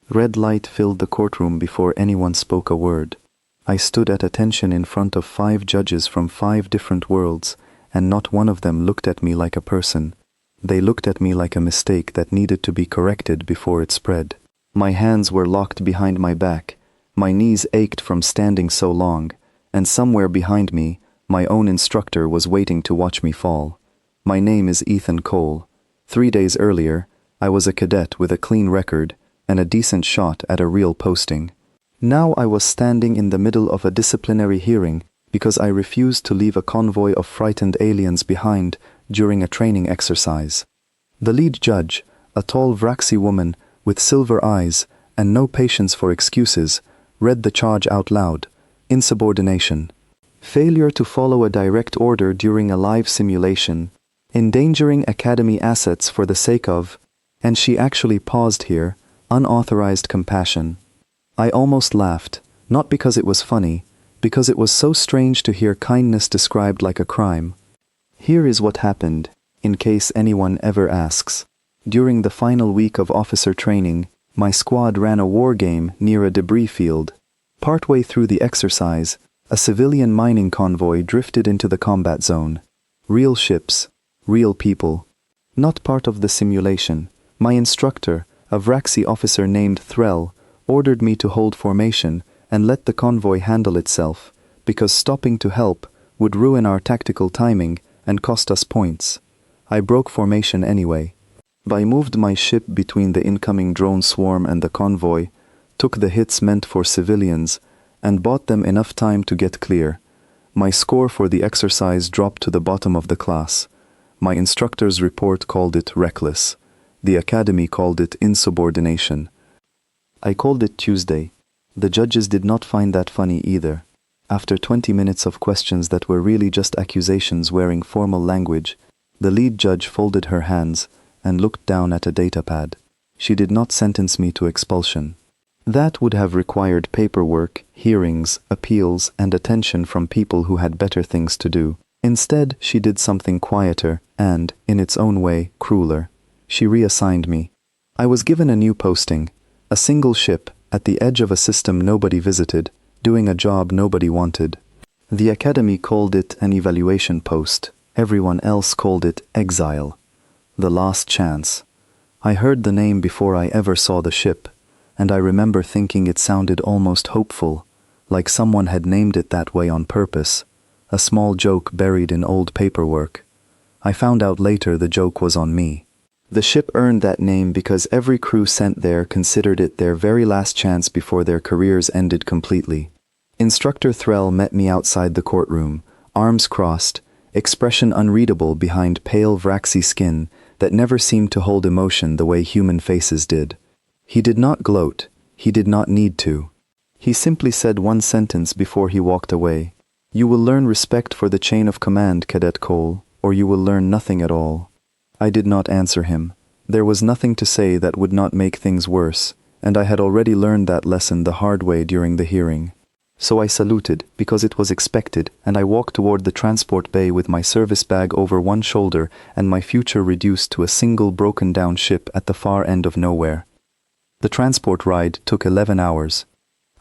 Red light filled the courtroom before anyone spoke a word. I stood at attention in front of 5 judges from 5 different worlds, and not one of them looked at me like a person. They looked at me like a mistake that needed to be corrected before it spread. My hands were locked behind my back, my knees ached from standing so long, and somewhere behind me, my own instructor was waiting to watch me fall. My name is Ethan Cole. 3 days earlier, I was a cadet with a clean record and a decent shot at a real posting. Now I was standing in the middle of a disciplinary hearing because I refused to leave a convoy of frightened aliens behind during a training exercise. The lead judge, a tall Vraxi woman with silver eyes and no patience for excuses, read the charge out loud: insubordination, failure to follow a direct order during a live simulation, endangering Academy assets for the sake of, and she actually paused here, unauthorized compassion. I almost laughed, not because it was funny, because it was so strange to hear kindness described like a crime. Here is what happened, in case anyone ever asks. During the final week of officer training, my squad ran a war game near a debris field. Partway through the exercise, a civilian mining convoy drifted into the combat zone. Real ships, real people. Not part of the simulation. My instructor, a Vraxi officer named Threll, ordered me to hold formation and let the convoy handle itself, because stopping to help would ruin our tactical timing and cost us points. I broke formation anyway. I moved my ship between the incoming drone swarm and the convoy, took the hits meant for civilians, and bought them enough time to get clear. My score for the exercise dropped to the bottom of the class. My instructor's report called it reckless. The Academy called it insubordination. I called it Tuesday. The judges did not find that funny either. After 20 minutes of questions that were really just accusations wearing formal language, the lead judge folded her hands and looked down at a datapad. She did not sentence me to expulsion. That would have required paperwork, hearings, appeals, and attention from people who had better things to do. Instead, she did something quieter and, in its own way, crueler. She reassigned me. I was given a new posting, a single ship at the edge of a system nobody visited, doing a job nobody wanted. The Academy called it an evaluation post. Everyone else called it exile. The last chance. I heard the name before I ever saw the ship, and I remember thinking it sounded almost hopeful, like someone had named it that way on purpose, a small joke buried in old paperwork. I found out later the joke was on me. The ship earned that name because every crew sent there considered it their very last chance before their careers ended completely. Instructor Threll met me outside the courtroom, arms crossed, expression unreadable behind pale Vraxi skin that never seemed to hold emotion the way human faces did. He did not gloat. He did not need to. He simply said one sentence before he walked away. You will learn respect for the chain of command, Cadet Cole, or you will learn nothing at all. I did not answer him. There was nothing to say that would not make things worse, and I had already learned that lesson the hard way during the hearing. So I saluted, because it was expected, and I walked toward the transport bay with my service bag over one shoulder and my future reduced to a single broken-down ship at the far end of nowhere. The transport ride took 11 hours.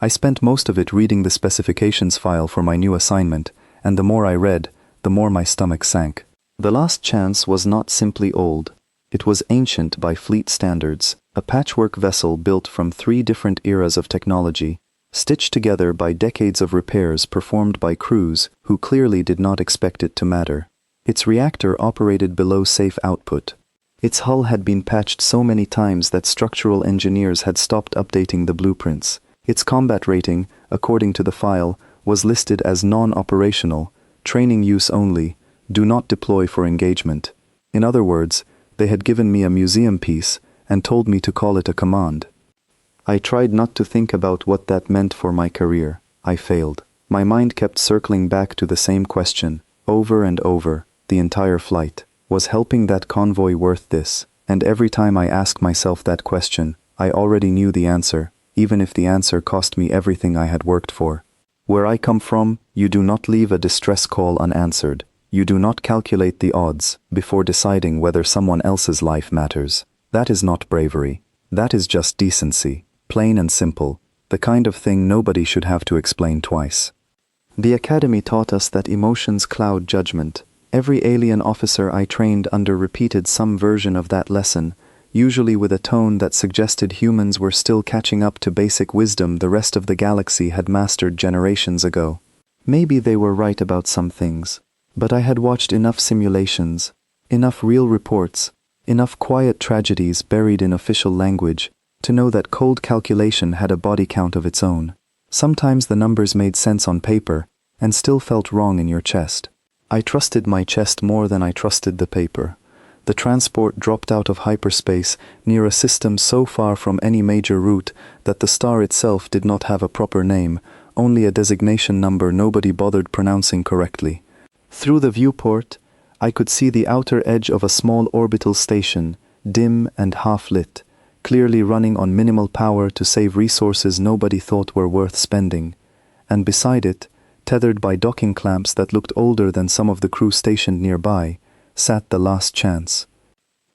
I spent most of it reading the specifications file for my new assignment, and the more I read, the more my stomach sank. The Last Chance was not simply old. It was ancient by fleet standards, a patchwork vessel built from 3 different eras of technology, stitched together by decades of repairs performed by crews who clearly did not expect it to matter. Its reactor operated below safe output. Its hull had been patched so many times that structural engineers had stopped updating the blueprints. Its combat rating, according to the file, was listed as non-operational, training use only, do not deploy for engagement. In other words, they had given me a museum piece and told me to call it a command. I tried not to think about what that meant for my career. I failed. My mind kept circling back to the same question, over and over, the entire flight. Was helping that convoy worth this? And every time I asked myself that question, I already knew the answer, even if the answer cost me everything I had worked for. Where I come from, you do not leave a distress call unanswered. You do not calculate the odds before deciding whether someone else's life matters. That is not bravery. That is just decency. Plain and simple, the kind of thing nobody should have to explain twice. The academy taught us that emotions cloud judgment. Every alien officer I trained under repeated some version of that lesson, usually with a tone that suggested humans were still catching up to basic wisdom the rest of the galaxy had mastered generations ago. Maybe they were right about some things, but I had watched enough simulations, enough real reports, enough quiet tragedies buried in official language, to know that cold calculation had a body count of its own. Sometimes the numbers made sense on paper, and still felt wrong in your chest. I trusted my chest more than I trusted the paper. The transport dropped out of hyperspace near a system so far from any major route that the star itself did not have a proper name, only a designation number nobody bothered pronouncing correctly. Through the viewport, I could see the outer edge of a small orbital station, dim and half-lit, clearly running on minimal power to save resources nobody thought were worth spending. And beside it, tethered by docking clamps that looked older than some of the crew stationed nearby, sat the Last Chance.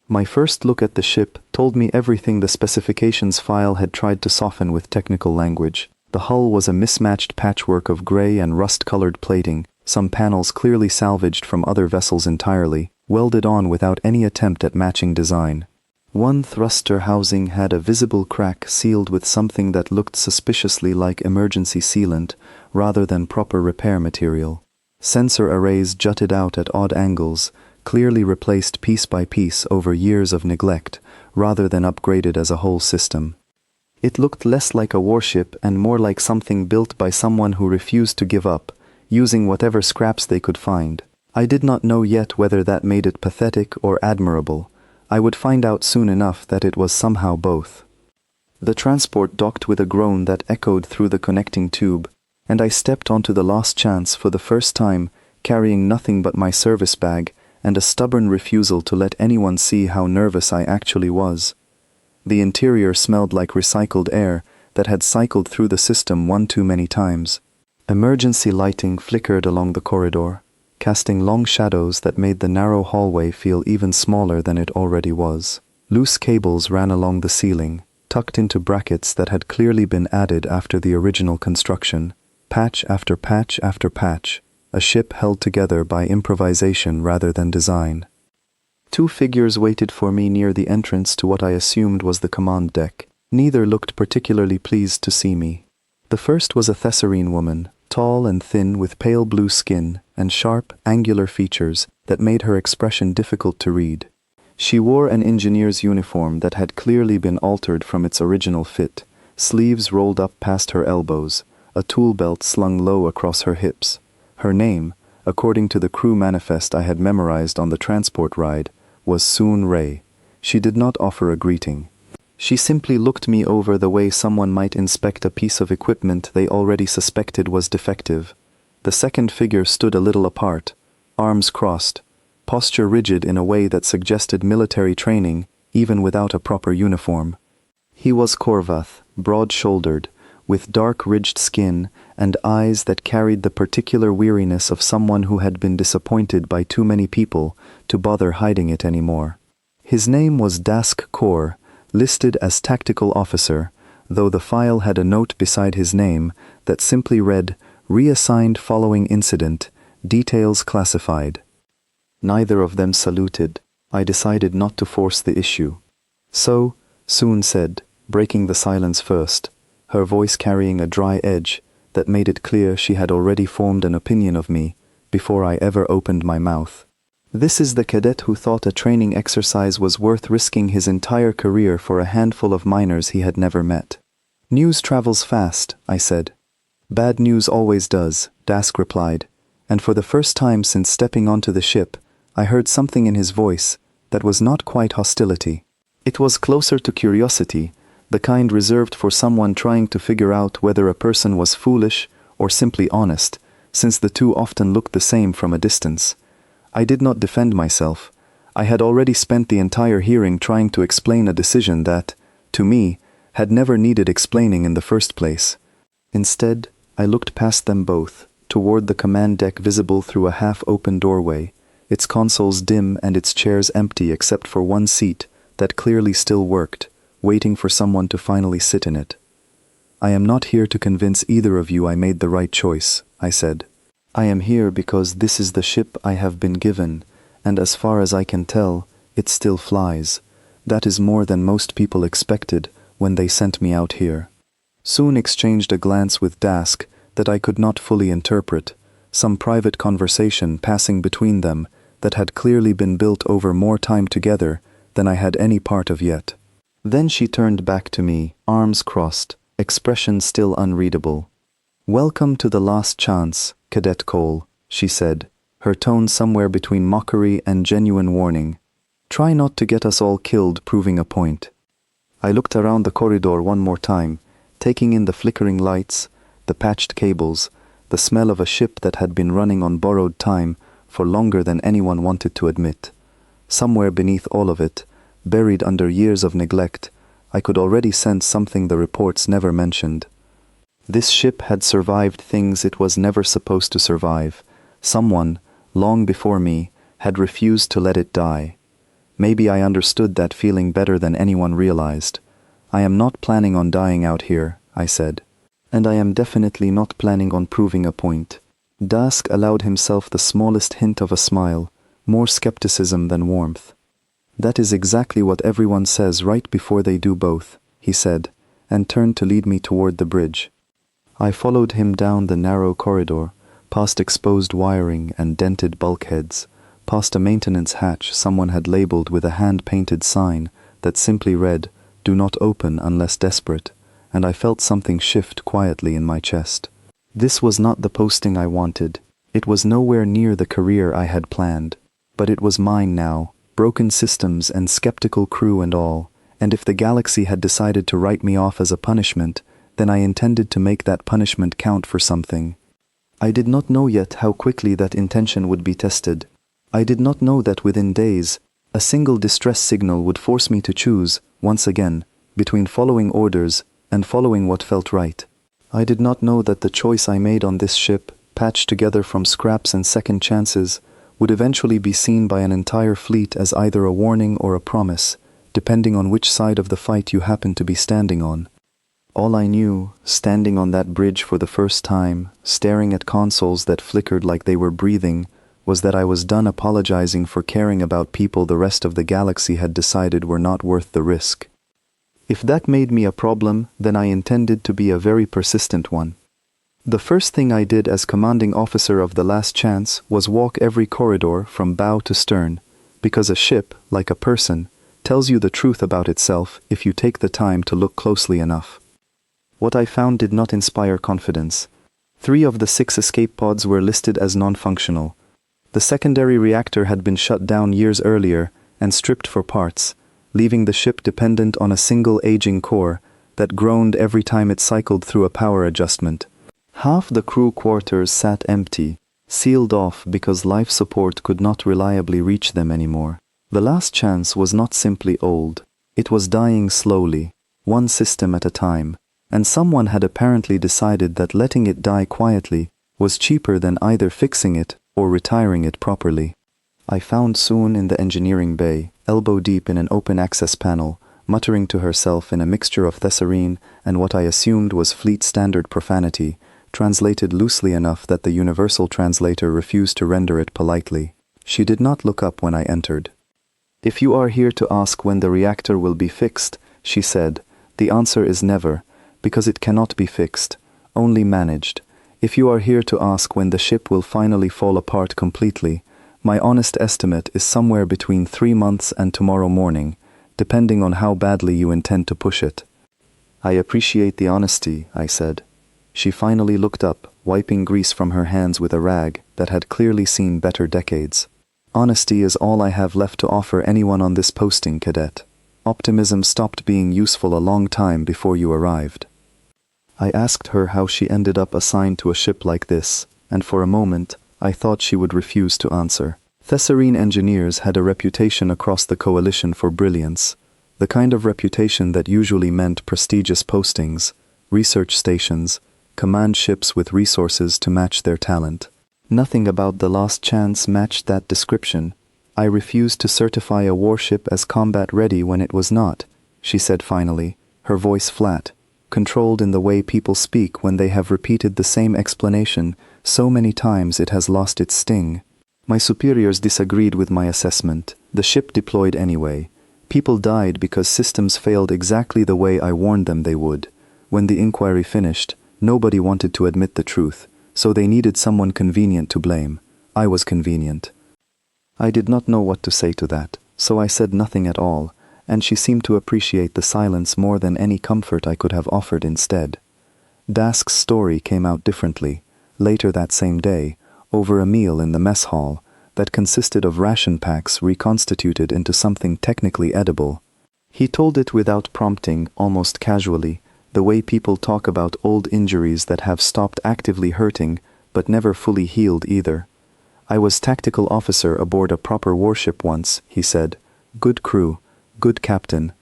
My first look at the ship told me everything the specifications file had tried to soften with technical language. The hull was a mismatched patchwork of gray and rust-colored plating, some panels clearly salvaged from other vessels entirely, welded on without any attempt at matching design. One thruster housing had a visible crack sealed with something that looked suspiciously like emergency sealant rather than proper repair material. Sensor arrays jutted out at odd angles, clearly replaced piece by piece over years of neglect, rather than upgraded as a whole system. It looked less like a warship and more like something built by someone who refused to give up, using whatever scraps they could find. I did not know yet whether that made it pathetic or admirable. I would find out soon enough that it was somehow both. The transport docked with a groan that echoed through the connecting tube, and I stepped onto the Last Chance for the first time, carrying nothing but my service bag and a stubborn refusal to let anyone see how nervous I actually was. The interior smelled like recycled air that had cycled through the system one too many times. Emergency lighting flickered along the corridor, casting long shadows that made the narrow hallway feel even smaller than it already was. Loose cables ran along the ceiling, tucked into brackets that had clearly been added after the original construction. Patch after patch after patch, a ship held together by improvisation rather than design. Two figures waited for me near the entrance to what I assumed was the command deck. Neither looked particularly pleased to see me. The first was a Thesserine woman, tall and thin with pale blue skin and sharp, angular features that made her expression difficult to read. She wore an engineer's uniform that had clearly been altered from its original fit, sleeves rolled up past her elbows, a tool belt slung low across her hips. Her name, according to the crew manifest I had memorized on the transport ride, was Soon Ray. She did not offer a greeting. She simply looked me over the way someone might inspect a piece of equipment they already suspected was defective. The second figure stood a little apart, arms crossed, posture rigid in a way that suggested military training, even without a proper uniform. He was Korvath, broad-shouldered, with dark ridged skin and eyes that carried the particular weariness of someone who had been disappointed by too many people to bother hiding it anymore. His name was Dask Kor, listed as Tactical Officer, though the file had a note beside his name that simply read, "Reassigned following incident, details classified." Neither of them saluted. I decided not to force the issue. "So," Soon said, breaking the silence first, her voice carrying a dry edge that made it clear she had already formed an opinion of me before I ever opened my mouth. "This is the cadet who thought a training exercise was worth risking his entire career for a handful of miners he had never met." "News travels fast," I said. "Bad news always does," Dask replied, and for the first time since stepping onto the ship, I heard something in his voice that was not quite hostility. It was closer to curiosity, the kind reserved for someone trying to figure out whether a person was foolish or simply honest, since the two often looked the same from a distance. I did not defend myself. I had already spent the entire hearing trying to explain a decision that, to me, had never needed explaining in the first place. Instead, I looked past them both, toward the command deck visible through a half-open doorway, its consoles dim and its chairs empty except for one seat that clearly still worked, waiting for someone to finally sit in it. I am not here to convince either of you I made the right choice, I said. I am here because this is the ship I have been given, and as far as I can tell, it still flies. That is more than most people expected when they sent me out here. Soon exchanged a glance with Dask that I could not fully interpret, some private conversation passing between them that had clearly been built over more time together than I had any part of yet. Then she turned back to me, arms crossed, expression still unreadable. "Welcome to the last chance, Cadet Cole," she said, her tone somewhere between mockery and genuine warning. "Try not to get us all killed proving a point." I looked around the corridor one more time, taking in the flickering lights, the patched cables, the smell of a ship that had been running on borrowed time for longer than anyone wanted to admit. Somewhere beneath all of it, buried under years of neglect, I could already sense something the reports never mentioned. This ship had survived things it was never supposed to survive. Someone, long before me, had refused to let it die. Maybe I understood that feeling better than anyone realized. "I am not planning on dying out here," I said. "And I am definitely not planning on proving a point." Dask allowed himself the smallest hint of a smile, more skepticism than warmth. "That is exactly what everyone says right before they do both," he said, and turned to lead me toward the bridge. I followed him down the narrow corridor, past exposed wiring and dented bulkheads, past a maintenance hatch someone had labeled with a hand-painted sign that simply read, "Do not open unless desperate," and I felt something shift quietly in my chest. This was not the posting I wanted. It was nowhere near the career I had planned. But it was mine now, broken systems and skeptical crew and all, and if the galaxy had decided to write me off as a punishment, then I intended to make that punishment count for something. I did not know yet how quickly that intention would be tested. I did not know that within days, a single distress signal would force me to choose, once again, between following orders and following what felt right. I did not know that the choice I made on this ship, patched together from scraps and second chances, would eventually be seen by an entire fleet as either a warning or a promise, depending on which side of the fight you happened to be standing on. All I knew, standing on that bridge for the first time, staring at consoles that flickered like they were breathing, was that I was done apologizing for caring about people the rest of the galaxy had decided were not worth the risk. If that made me a problem, then I intended to be a very persistent one. The first thing I did as commanding officer of the Last Chance was walk every corridor from bow to stern, because a ship, like a person, tells you the truth about itself if you take the time to look closely enough. What I found did not inspire confidence. 3 of the 6 escape pods were listed as non-functional. The secondary reactor had been shut down years earlier and stripped for parts, leaving the ship dependent on a single aging core that groaned every time it cycled through a power adjustment. Half the crew quarters sat empty, sealed off because life support could not reliably reach them anymore. The Last Chance was not simply old. It was dying slowly, one system at a time, and someone had apparently decided that letting it die quietly was cheaper than either fixing it or retiring it properly. I found Soon in the engineering bay, elbow deep in an open access panel, muttering to herself in a mixture of Thesserine and what I assumed was fleet standard profanity, translated loosely enough that the universal translator refused to render it politely. She did not look up when I entered. "If you are here to ask when the reactor will be fixed," she said, "the answer is never, because it cannot be fixed, only managed. If you are here to ask when the ship will finally fall apart completely, my honest estimate is somewhere between 3 months and tomorrow morning, depending on how badly you intend to push it." "I appreciate the honesty," I said. She finally looked up, wiping grease from her hands with a rag that had clearly seen better decades. "Honesty is all I have left to offer anyone on this posting, Cadet. Optimism stopped being useful a long time before you arrived." I asked her how she ended up assigned to a ship like this, and for a moment, I thought she would refuse to answer. Thesserine engineers had a reputation across the coalition for brilliance, the kind of reputation that usually meant prestigious postings, research stations, command ships with resources to match their talent. Nothing about the Last Chance matched that description. "I refused to certify a warship as combat ready when it was not," she said finally, her voice flat. controlled in the way people speak when they have repeated the same explanation so many times it has lost its sting. My superiors disagreed with my assessment. The ship deployed anyway. People died because systems failed exactly the way I warned them they would. When the inquiry finished, nobody wanted to admit the truth, so they needed someone convenient to blame. I was convenient. I did not know what to say to that, so I said nothing at all, and she seemed to appreciate the silence more than any comfort I could have offered instead. Dask's story came out differently, later that same day, over a meal in the mess hall that consisted of ration packs reconstituted into something technically edible. He told it without prompting, almost casually, the way people talk about old injuries that have stopped actively hurting but never fully healed either. I was tactical officer aboard a proper warship once, he said. Good crew, good captain.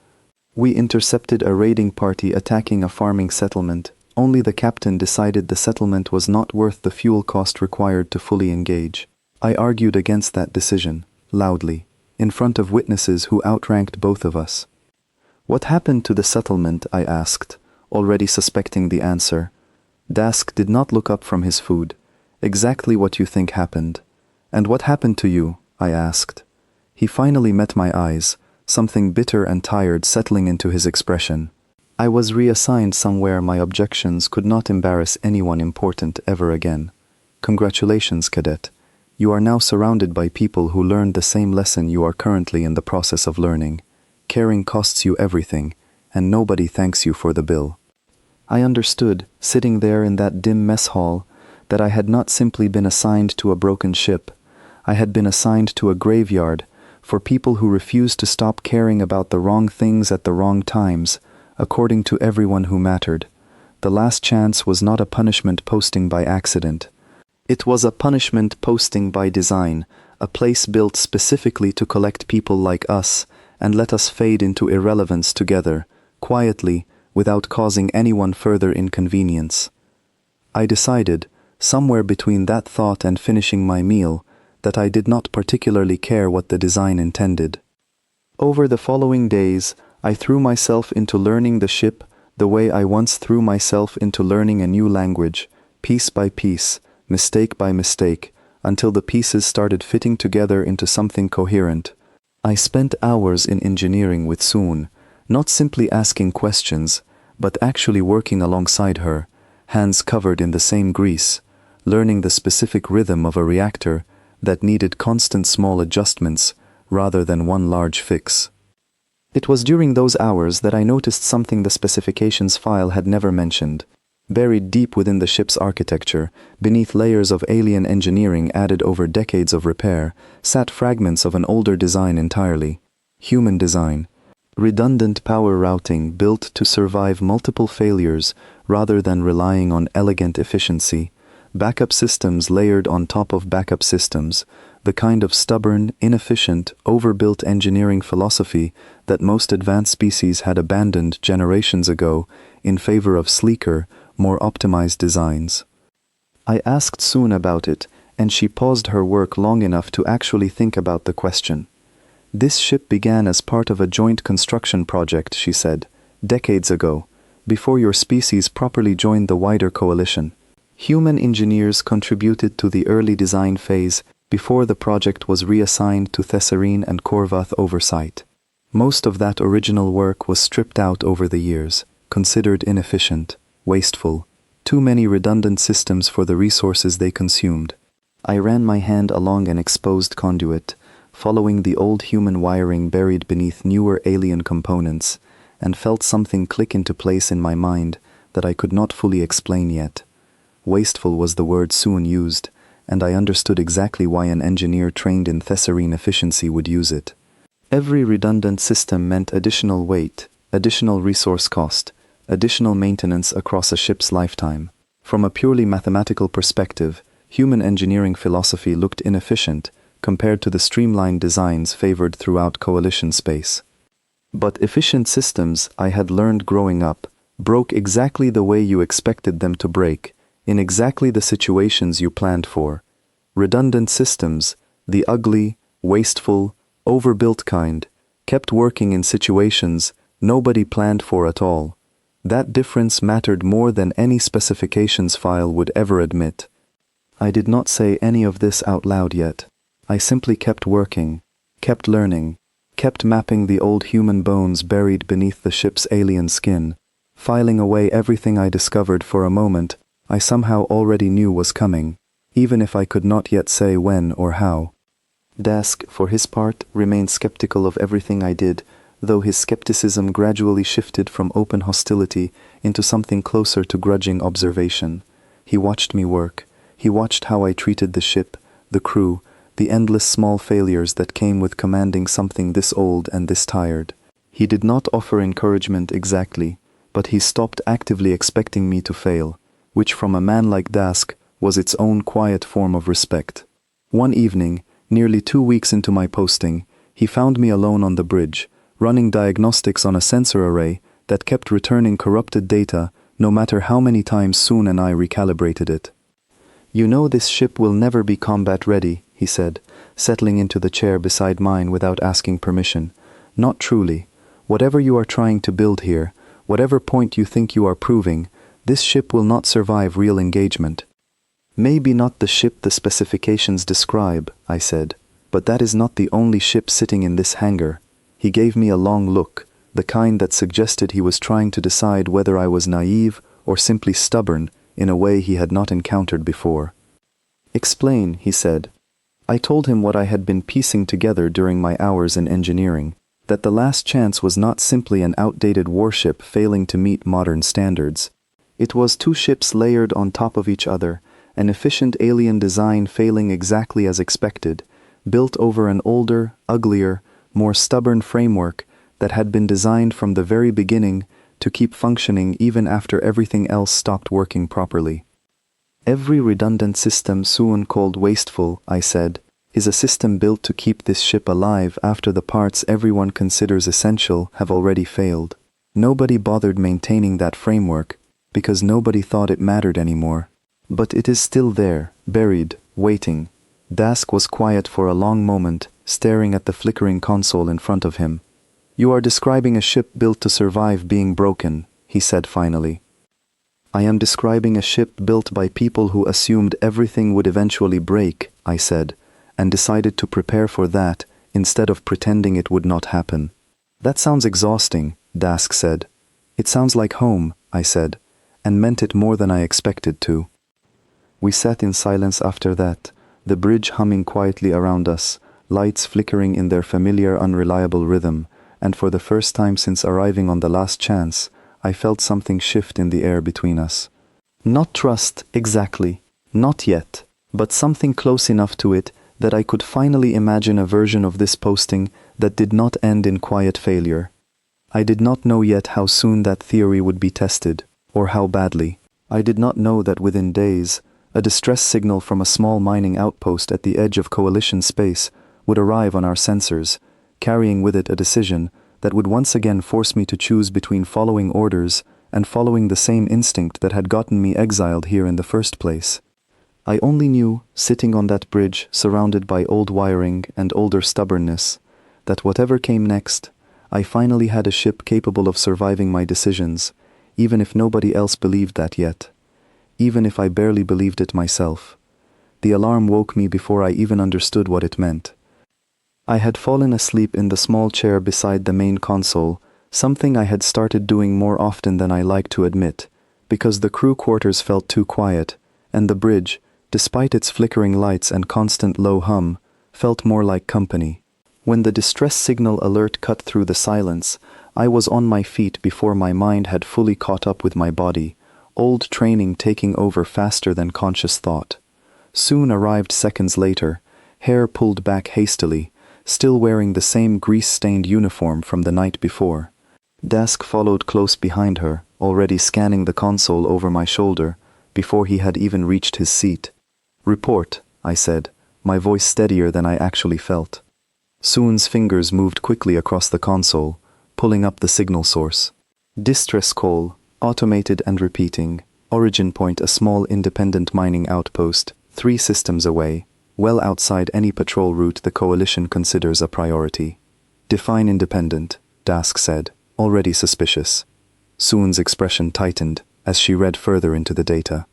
We intercepted a raiding party attacking a farming settlement. Only the captain decided the settlement was not worth the fuel cost required to fully engage. I argued against that decision, loudly, in front of witnesses who outranked both of us. What happened to the settlement? I asked, already suspecting the answer. Dask did not look up from his food. Exactly what you think happened. And what happened to you? I asked. He finally met my eyes, something bitter and tired settling into his expression. I was reassigned somewhere my objections could not embarrass anyone important ever again. Congratulations, Cadet. You are now surrounded by people who learned the same lesson you are currently in the process of learning. Caring costs you everything, and nobody thanks you for the bill. I understood, sitting there in that dim mess hall, that I had not simply been assigned to a broken ship. I had been assigned to a graveyard for people who refused to stop caring about the wrong things at the wrong times, according to everyone who mattered. The last chance was not a punishment posting by accident. It was a punishment posting by design, a place built specifically to collect people like us and let us fade into irrelevance together, quietly, without causing anyone further inconvenience. I decided, somewhere between that thought and finishing my meal, that I did not particularly care what the design intended. Over the following days, I threw myself into learning the ship the way I once threw myself into learning a new language, piece by piece, mistake by mistake, until the pieces started fitting together into something coherent. I spent hours in engineering with Soon, not simply asking questions, but actually working alongside her, hands covered in the same grease, learning the specific rhythm of a reactor that needed constant small adjustments rather than one large fix. It was during those hours that I noticed something the specifications file had never mentioned. Buried deep within the ship's architecture, beneath layers of alien engineering added over decades of repair, sat fragments of an older design entirely. Human design. Redundant power routing built to survive multiple failures rather than relying on elegant efficiency. Backup systems layered on top of backup systems, the kind of stubborn, inefficient, overbuilt engineering philosophy that most advanced species had abandoned generations ago in favor of sleeker, more optimized designs. I asked Soon about it, and she paused her work long enough to actually think about the question. This ship began as part of a joint construction project, she said, decades ago, before your species properly joined the wider coalition. Human engineers contributed to the early design phase before the project was reassigned to Thesserine and Korvath oversight. Most of that original work was stripped out over the years, considered inefficient, wasteful, too many redundant systems for the resources they consumed. I ran my hand along an exposed conduit, following the old human wiring buried beneath newer alien components, and felt something click into place in my mind that I could not fully explain yet. Wasteful was the word Soon used, and I understood exactly why an engineer trained in Thesserine efficiency would use it. Every redundant system meant additional weight, additional resource cost, additional maintenance across a ship's lifetime. From a purely mathematical perspective, human engineering philosophy looked inefficient compared to the streamlined designs favored throughout coalition space. But efficient systems, I had learned growing up, broke exactly the way you expected them to break, in exactly the situations you planned for. Redundant systems, the ugly, wasteful, overbuilt kind, kept working in situations nobody planned for at all. That difference mattered more than any specifications file would ever admit. I did not say any of this out loud yet. I simply kept working, kept learning, kept mapping the old human bones buried beneath the ship's alien skin, filing away everything I discovered. For a moment, I somehow already knew was coming, even if I could not yet say when or how. Dask, for his part, remained skeptical of everything I did, though his skepticism gradually shifted from open hostility into something closer to grudging observation. He watched me work. He watched how I treated the ship, the crew, the endless small failures that came with commanding something this old and this tired. He did not offer encouragement exactly, but he stopped actively expecting me to fail, which from a man like Dask was its own quiet form of respect. One evening, nearly 2 weeks into my posting, he found me alone on the bridge, running diagnostics on a sensor array that kept returning corrupted data no matter how many times Soon and I recalibrated it. "You know this ship will never be combat ready," he said, settling into the chair beside mine without asking permission. "Not truly. Whatever you are trying to build here, whatever point you think you are proving, this ship will not survive real engagement." "Maybe not the ship the specifications describe," I said, "but that is not the only ship sitting in this hangar." He gave me a long look, the kind that suggested he was trying to decide whether I was naive or simply stubborn in a way he had not encountered before. "Explain," he said. I told him what I had been piecing together during my hours in engineering, that the Last Chance was not simply an outdated warship failing to meet modern standards. It was 2 ships layered on top of each other, an efficient alien design failing exactly as expected, built over an older, uglier, more stubborn framework that had been designed from the very beginning to keep functioning even after everything else stopped working properly. "Every redundant system Soon called wasteful," I said, "is a system built to keep this ship alive after the parts everyone considers essential have already failed. Nobody bothered maintaining that framework because nobody thought it mattered anymore. But it is still there, buried, waiting." Dask was quiet for a long moment, staring at the flickering console in front of him. "You are describing a ship built to survive being broken," he said finally. "I am describing a ship built by people who assumed everything would eventually break," I said, "and decided to prepare for that instead of pretending it would not happen." "That sounds exhausting," Dask said. "It sounds like home," I said, and meant it more than I expected to. We sat in silence after that, the bridge humming quietly around us, lights flickering in their familiar unreliable rhythm, and for the first time since arriving on the Last Chance, I felt something shift in the air between us. Not trust, exactly, not yet, but something close enough to it that I could finally imagine a version of this posting that did not end in quiet failure. I did not know yet how soon that theory would be tested, or how badly. I did not know that within days, a distress signal from a small mining outpost at the edge of Coalition space would arrive on our sensors, carrying with it a decision that would once again force me to choose between following orders and following the same instinct that had gotten me exiled here in the first place. I only knew, sitting on that bridge surrounded by old wiring and older stubbornness, that whatever came next, I finally had a ship capable of surviving my decisions, even if nobody else believed that yet, even if I barely believed it myself. The alarm woke me before I even understood what it meant. I had fallen asleep in the small chair beside the main console, something I had started doing more often than I liked to admit, because the crew quarters felt too quiet, and the bridge, despite its flickering lights and constant low hum, felt more like company. When the distress signal alert cut through the silence, I was on my feet before my mind had fully caught up with my body, old training taking over faster than conscious thought. Soon arrived seconds later, hair pulled back hastily, still wearing the same grease-stained uniform from the night before. Dask followed close behind her, already scanning the console over my shoulder, before he had even reached his seat. "Report," I said, my voice steadier than I actually felt. Soon's fingers moved quickly across the console, pulling up the signal source. "Distress call, automated and repeating. Origin point a small independent mining outpost, 3 systems away, well outside any patrol route the Coalition considers a priority." "Define independent," Dask said, already suspicious. Soon's expression tightened as she read further into the data.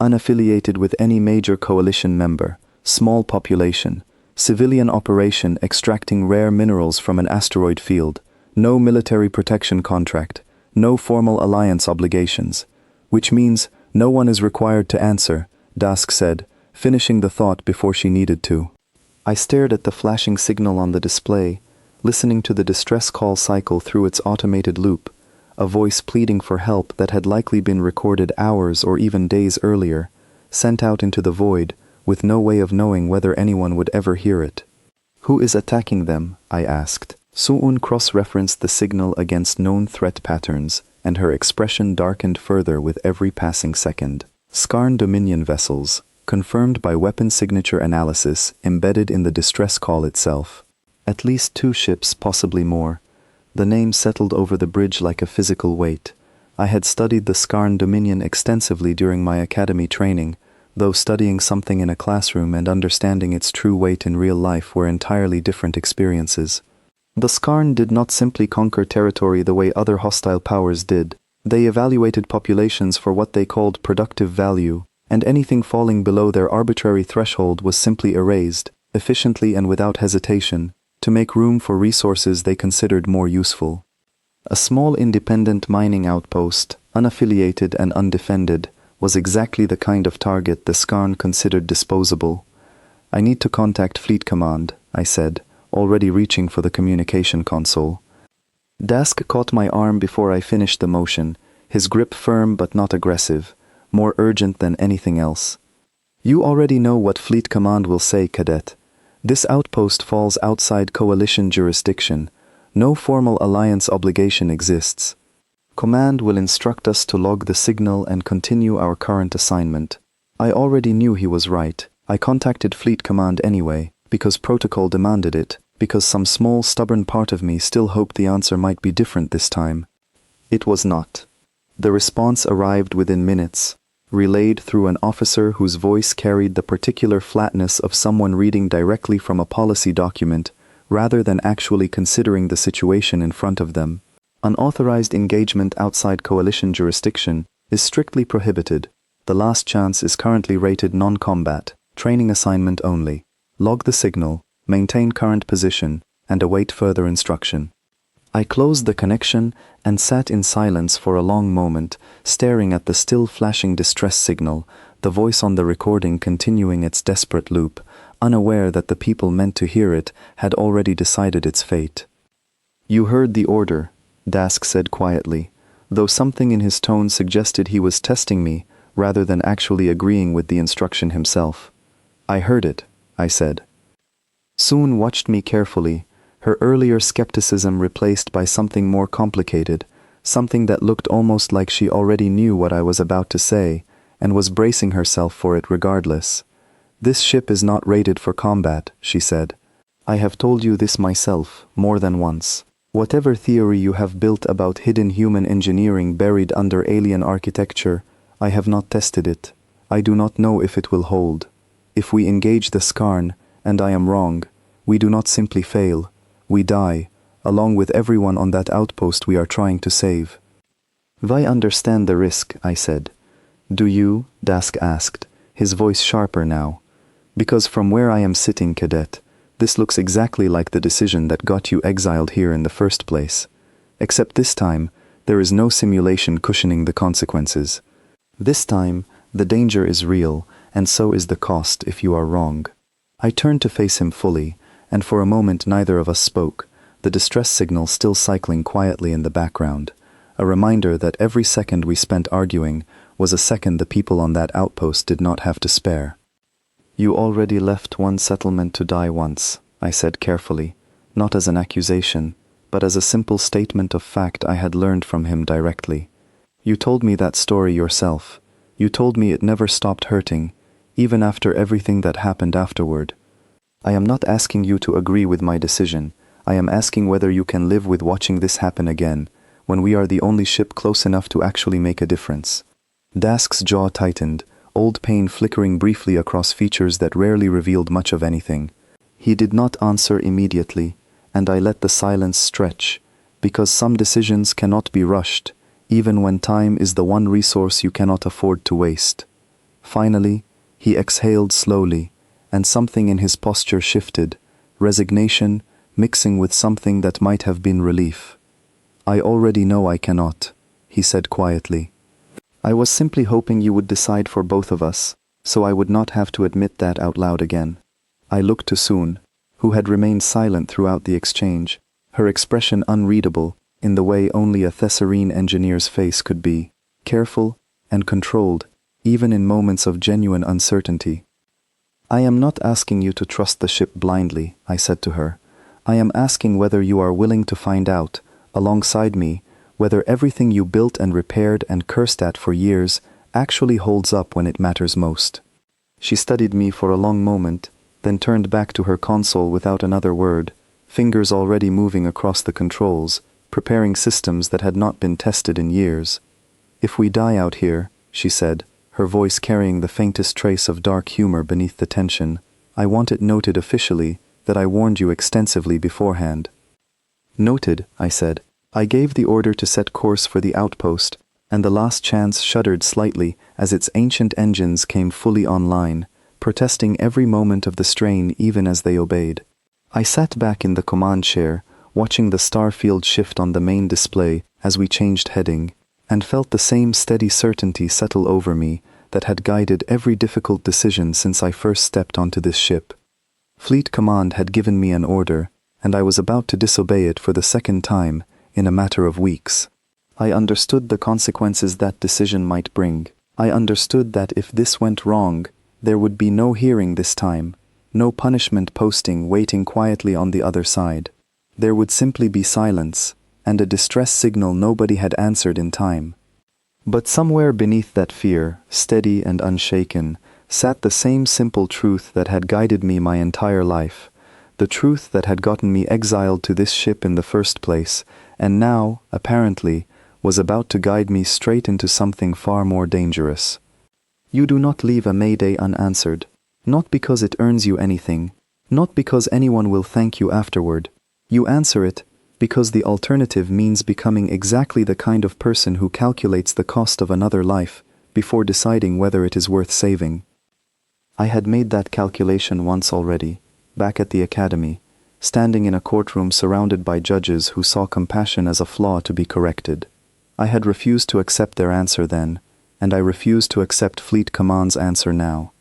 Unaffiliated with any major coalition member, small population, civilian operation extracting rare minerals from an asteroid field, no military protection contract, no formal alliance obligations. Which means no one is required to answer, Dask said, finishing the thought before she needed to. I stared at the flashing signal on the display, listening to the distress call cycle through its automated loop, a voice pleading for help that had likely been recorded hours or even days earlier, sent out into the void, with no way of knowing whether anyone would ever hear it. Who is attacking them? I asked. Suun cross-referenced the signal against known threat patterns, and her expression darkened further with every passing second. Skarn Dominion vessels, confirmed by weapon signature analysis embedded in the distress call itself. At least 2 ships, possibly more. The name settled over the bridge like a physical weight. I had studied the Skarn Dominion extensively during my academy training, though studying something in a classroom and understanding its true weight in real life were entirely different experiences. The Skarn did not simply conquer territory the way other hostile powers did. They evaluated populations for what they called productive value, and anything falling below their arbitrary threshold was simply erased, efficiently and without hesitation, to make room for resources they considered more useful. A small independent mining outpost, unaffiliated and undefended, was exactly the kind of target the Skarn considered disposable. I need to contact Fleet Command, I said, already reaching for the communication console. Dask caught my arm before I finished the motion, his grip firm but not aggressive, more urgent than anything else. You already know what Fleet Command will say, Cadet. This outpost falls outside coalition jurisdiction. No formal alliance obligation exists. Command will instruct us to log the signal and continue our current assignment. I already knew he was right. I contacted Fleet Command anyway, because protocol demanded it, because some small stubborn part of me still hoped the answer might be different this time. It was not. The response arrived within minutes, relayed through an officer whose voice carried the particular flatness of someone reading directly from a policy document, rather than actually considering the situation in front of them. Unauthorized engagement outside coalition jurisdiction is strictly prohibited. The last chance is currently rated non-combat, training assignment only. Log the signal, maintain current position, and await further instruction. I closed the connection and sat in silence for a long moment, staring at the still flashing distress signal, the voice on the recording continuing its desperate loop, unaware that the people meant to hear it had already decided its fate. You heard the order, Dask said quietly, though something in his tone suggested he was testing me rather than actually agreeing with the instruction himself. I heard it, I said. Soon watched me carefully, her earlier skepticism replaced by something more complicated, something that looked almost like she already knew what I was about to say and was bracing herself for it regardless. This ship is not rated for combat, she said. I have told you this myself, more than once. Whatever theory you have built about hidden human engineering buried under alien architecture, I have not tested it. I do not know if it will hold. If we engage the Skarn, and I am wrong, we do not simply fail. We die, along with everyone on that outpost we are trying to save. I understand the risk, I said. Do you? Dask asked, his voice sharper now. Because from where I am sitting, Cadet, this looks exactly like the decision that got you exiled here in the first place. Except this time, there is no simulation cushioning the consequences. This time, the danger is real, and so is the cost if you are wrong. I turned to face him fully, and for a moment neither of us spoke, the distress signal still cycling quietly in the background, a reminder that every second we spent arguing was a second the people on that outpost did not have to spare. You already left one settlement to die once, I said carefully, not as an accusation, but as a simple statement of fact I had learned from him directly. You told me that story yourself. You told me it never stopped hurting, even after everything that happened afterward. I am not asking you to agree with my decision. I am asking whether you can live with watching this happen again, when we are the only ship close enough to actually make a difference. Dask's jaw tightened, old pain flickering briefly across features that rarely revealed much of anything. He did not answer immediately, and I let the silence stretch, because some decisions cannot be rushed, even when time is the one resource you cannot afford to waste. Finally, he exhaled slowly, and something in his posture shifted, resignation mixing with something that might have been relief. "I already know I cannot," he said quietly. "I was simply hoping you would decide for both of us, so I would not have to admit that out loud again." I looked to Soon, who had remained silent throughout the exchange, her expression unreadable in the way only a Thesserine engineer's face could be, careful and controlled, even in moments of genuine uncertainty. "I am not asking you to trust the ship blindly," I said to her. "I am asking whether you are willing to find out, alongside me, whether everything you built and repaired and cursed at for years actually holds up when it matters most." She studied me for a long moment, then turned back to her console without another word, fingers already moving across the controls, preparing systems that had not been tested in years. "If we die out here," she said, her voice carrying the faintest trace of dark humor beneath the tension, "I want it noted officially that I warned you extensively beforehand." "Noted," I said. I gave the order to set course for the outpost, and the Last Chance shuddered slightly as its ancient engines came fully online, protesting every moment of the strain even as they obeyed. I sat back in the command chair, watching the star field shift on the main display as we changed heading, and felt the same steady certainty settle over me that had guided every difficult decision since I first stepped onto this ship. Fleet Command had given me an order, and I was about to disobey it for the second time in a matter of weeks. I understood the consequences that decision might bring. I understood that if this went wrong, there would be no hearing this time, no punishment posting waiting quietly on the other side. There would simply be silence, and a distress signal nobody had answered in time. But somewhere beneath that fear, steady and unshaken, sat the same simple truth that had guided me my entire life, the truth that had gotten me exiled to this ship in the first place, and now, apparently, was about to guide me straight into something far more dangerous. You do not leave a Mayday unanswered, not because it earns you anything, not because anyone will thank you afterward. You answer it because the alternative means becoming exactly the kind of person who calculates the cost of another life before deciding whether it is worth saving. I had made that calculation once already, back at the academy, standing in a courtroom surrounded by judges who saw compassion as a flaw to be corrected. I had refused to accept their answer then, and I refused to accept Fleet Command's answer now.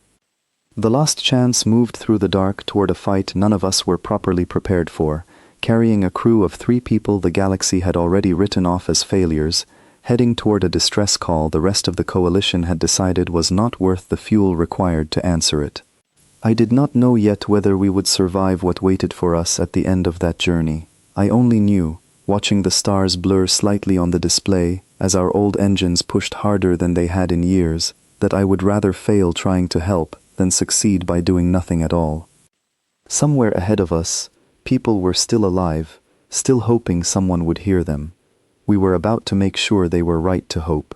The Last Chance moved through the dark toward a fight none of us were properly prepared for, carrying a crew of 3 people the galaxy had already written off as failures, heading toward a distress call the rest of the coalition had decided was not worth the fuel required to answer it. I did not know yet whether we would survive what waited for us at the end of that journey. I only knew, watching the stars blur slightly on the display as our old engines pushed harder than they had in years, that I would rather fail trying to help than succeed by doing nothing at all. Somewhere ahead of us, people were still alive, still hoping someone would hear them. We were about to make sure they were right to hope.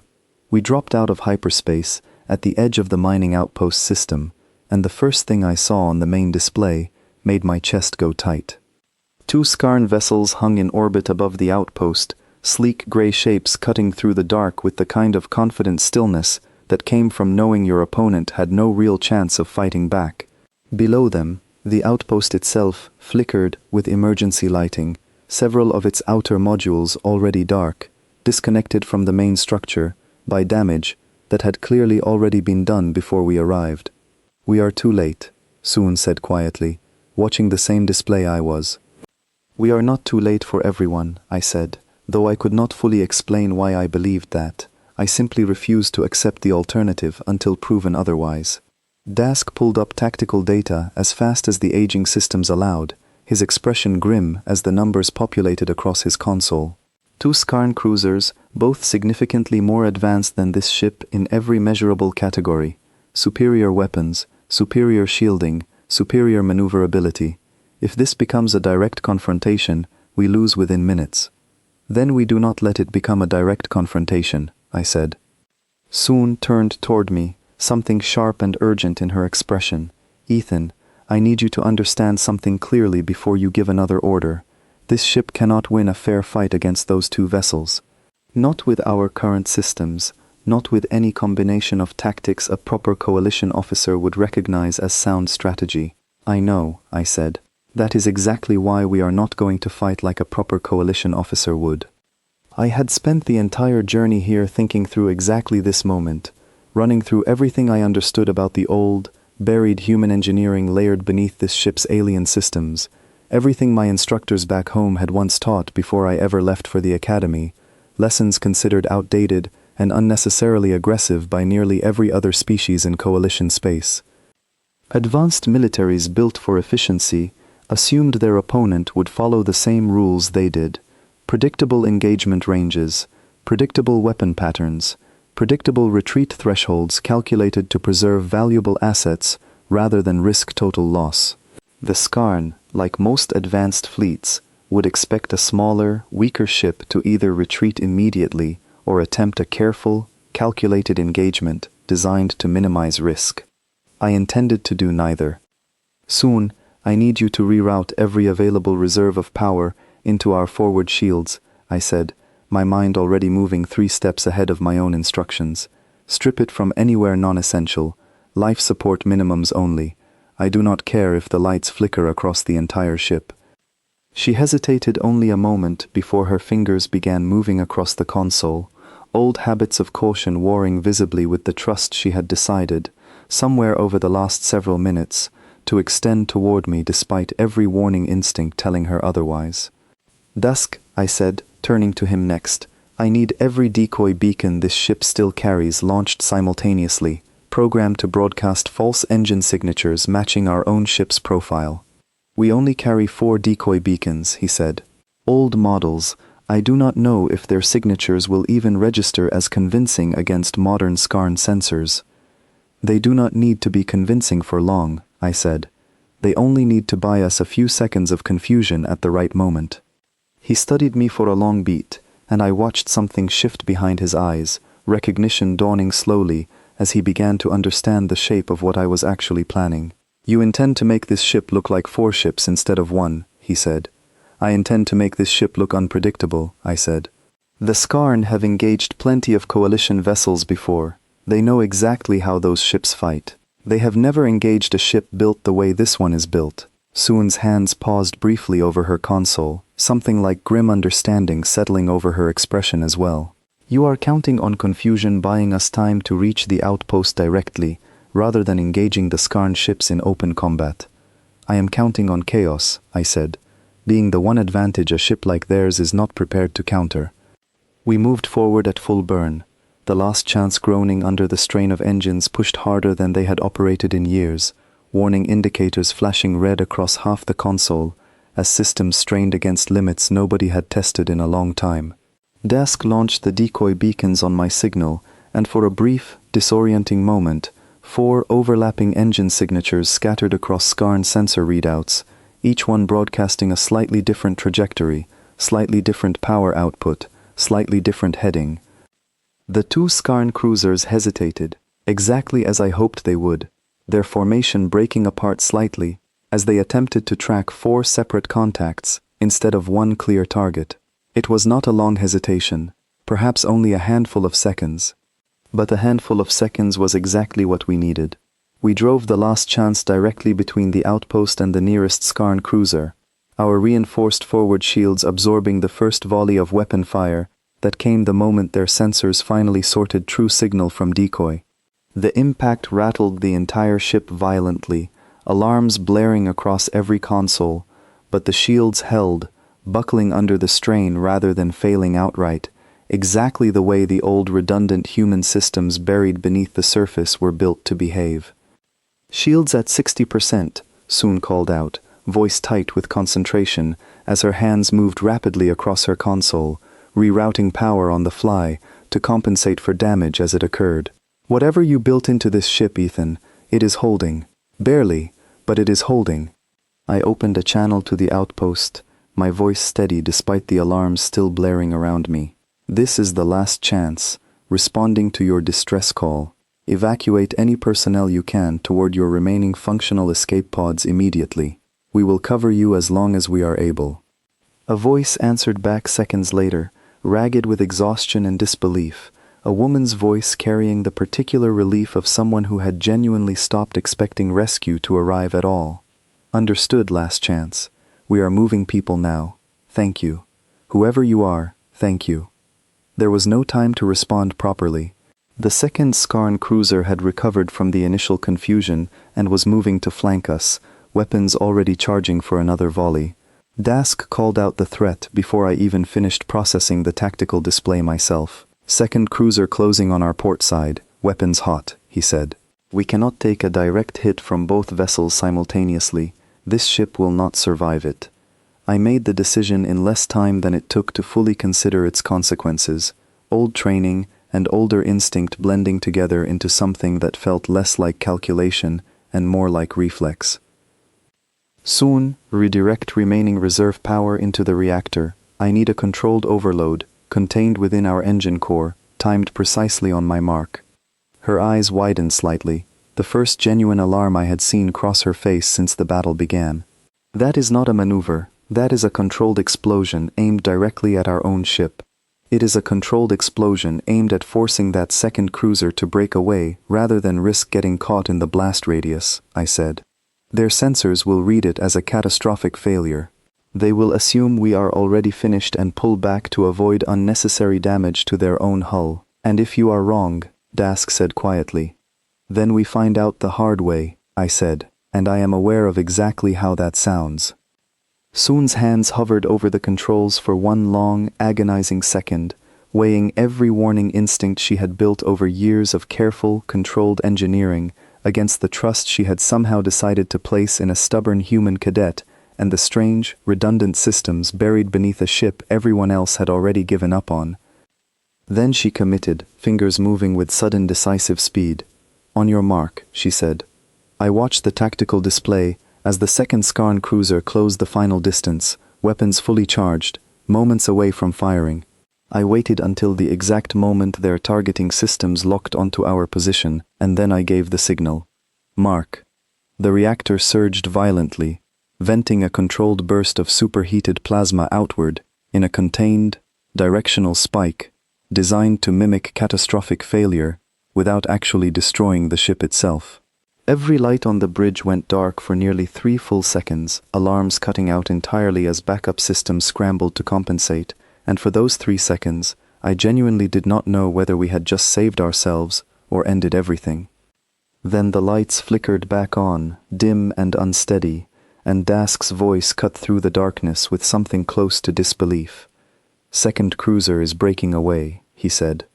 We dropped out of hyperspace at the edge of the mining outpost system, and the first thing I saw on the main display made my chest go tight. 2 Skarn vessels hung in orbit above the outpost, sleek gray shapes cutting through the dark with the kind of confident stillness that came from knowing your opponent had no real chance of fighting back. Below them, the outpost itself flickered with emergency lighting, several of its outer modules already dark, disconnected from the main structure by damage that had clearly already been done before we arrived. "We are too late," Soon said quietly, watching the same display I was. "We are not too late for everyone," I said, though I could not fully explain why I believed that. I simply refused to accept the alternative until proven otherwise. Dask pulled up tactical data as fast as the aging systems allowed, his expression grim as the numbers populated across his console. 2 Skarn cruisers, both significantly more advanced than this ship in every measurable category. Superior weapons, superior shielding, superior maneuverability. If this becomes a direct confrontation, we lose within minutes. Then we do not let it become a direct confrontation, I said. Soon turned toward me, something sharp and urgent in her expression. "Ethan, I need you to understand something clearly before you give another order. This ship cannot win a fair fight against those 2 vessels. Not with our current systems, not with any combination of tactics a proper coalition officer would recognize as sound strategy. I know, I said. That is exactly why we are not going to fight like a proper coalition officer would. I had spent the entire journey here thinking through exactly this moment, running through everything I understood about the old, buried human engineering layered beneath this ship's alien systems, everything my instructors back home had once taught before I ever left for the academy, lessons considered outdated and unnecessarily aggressive by nearly every other species in coalition space. Advanced militaries built for efficiency assumed their opponent would follow the same rules they did. Predictable engagement ranges, predictable weapon patterns, predictable retreat thresholds calculated to preserve valuable assets rather than risk total loss. The Skarn, like most advanced fleets, would expect a smaller, weaker ship to either retreat immediately or attempt a careful, calculated engagement designed to minimize risk. I intended to do neither. Soon, I need you to reroute every available reserve of power into our forward shields, I said, my mind already moving 3 steps ahead of my own instructions. Strip it from anywhere non-essential, life support minimums only. I do not care if the lights flicker across the entire ship. She hesitated only a moment before her fingers began moving across the console, old habits of caution warring visibly with the trust she had decided, somewhere over the last several minutes, to extend toward me despite every warning instinct telling her otherwise. Dusk, I said, turning to him next. I need every decoy beacon this ship still carries launched simultaneously, programmed to broadcast false engine signatures matching our own ship's profile. We only carry 4 decoy beacons, he said. Old models. I do not know if their signatures will even register as convincing against modern Skarn sensors. They do not need to be convincing for long, I said. They only need to buy us a few seconds of confusion at the right moment. He studied me for a long beat, and I watched something shift behind his eyes, recognition dawning slowly as he began to understand the shape of what I was actually planning. You intend to make this ship look like 4 ships instead of 1, he said. I intend to make this ship look unpredictable, I said. The Skarn have engaged plenty of coalition vessels before. They know exactly how those ships fight. They have never engaged a ship built the way this one is built. Soon's hands paused briefly over her console, something like grim understanding settling over her expression as well. You are counting on confusion buying us time to reach the outpost directly, rather than engaging the Skarn ships in open combat. I am counting on chaos, I said, being the one advantage a ship like theirs is not prepared to counter. We moved forward at full burn, the last chance groaning under the strain of engines pushed harder than they had operated in years, warning indicators flashing red across half the console, as systems strained against limits nobody had tested in a long time. Dask launched the decoy beacons on my signal, and for a brief, disorienting moment, 4 overlapping engine signatures scattered across Skarn sensor readouts, each one broadcasting a slightly different trajectory, slightly different power output, slightly different heading. The 2 Skarn cruisers hesitated, exactly as I hoped they would, their formation breaking apart slightly, as they attempted to track 4 separate contacts instead of one clear target. It was not a long hesitation, perhaps only a handful of seconds. But a handful of seconds was exactly what we needed. We drove the last chance directly between the outpost and the nearest Skarn cruiser, our reinforced forward shields absorbing the first volley of weapon fire that came the moment their sensors finally sorted true signal from decoy. The impact rattled the entire ship violently, alarms blaring across every console, but the shields held, buckling under the strain rather than failing outright, exactly the way the old redundant human systems buried beneath the surface were built to behave. Shields at 60%, Soon called out, voice tight with concentration, as her hands moved rapidly across her console, rerouting power on the fly to compensate for damage as it occurred. Whatever you built into this ship, Ethan, it is holding. Barely, but it is holding. I opened a channel to the outpost, my voice steady despite the alarms still blaring around me. This is the last chance, responding to your distress call. Evacuate any personnel you can toward your remaining functional escape pods immediately. We will cover you as long as we are able. A voice answered back seconds later, ragged with exhaustion and disbelief, a woman's voice carrying the particular relief of someone who had genuinely stopped expecting rescue to arrive at all. Understood, last chance. We are moving people now. Thank you. Whoever you are, thank you. There was no time to respond properly. The second Skarn cruiser had recovered from the initial confusion and was moving to flank us, weapons already charging for another volley. Dask called out the threat before I even finished processing the tactical display myself. Second cruiser closing on our port side, weapons hot, he said. We cannot take a direct hit from both vessels simultaneously. This ship will not survive it. I made the decision in less time than it took to fully consider its consequences. Old training and older instinct blending together into something that felt less like calculation and more like reflex. Soon, redirect remaining reserve power into the reactor. I need a controlled overload, contained within our engine core, timed precisely on my mark. Her eyes widened slightly, the first genuine alarm I had seen cross her face since the battle began. That is not a maneuver, that is a controlled explosion aimed directly at our own ship. It is a controlled explosion aimed at forcing that second cruiser to break away rather than risk getting caught in the blast radius, I said. Their sensors will read it as a catastrophic failure. They will assume we are already finished and pull back to avoid unnecessary damage to their own hull. And if you are wrong, Dask said quietly. Then we find out the hard way, I said, and I am aware of exactly how that sounds. Soon's hands hovered over the controls for one long, agonizing second, weighing every warning instinct she had built over years of careful, controlled engineering against the trust she had somehow decided to place in a stubborn human cadet and the strange, redundant systems buried beneath a ship everyone else had already given up on. Then she committed, fingers moving with sudden decisive speed. On your mark, she said. I watched the tactical display as the second Skarn cruiser closed the final distance, weapons fully charged, moments away from firing. I waited until the exact moment their targeting systems locked onto our position, and then I gave the signal. Mark. The reactor surged violently, venting a controlled burst of superheated plasma outward in a contained, directional spike designed to mimic catastrophic failure without actually destroying the ship itself. Every light on the bridge went dark for nearly 3 full seconds, alarms cutting out entirely as backup systems scrambled to compensate, and for those 3 seconds, I genuinely did not know whether we had just saved ourselves or ended everything. Then the lights flickered back on, dim and unsteady, and Dask's voice cut through the darkness with something close to disbelief. Second cruiser is breaking away, he said.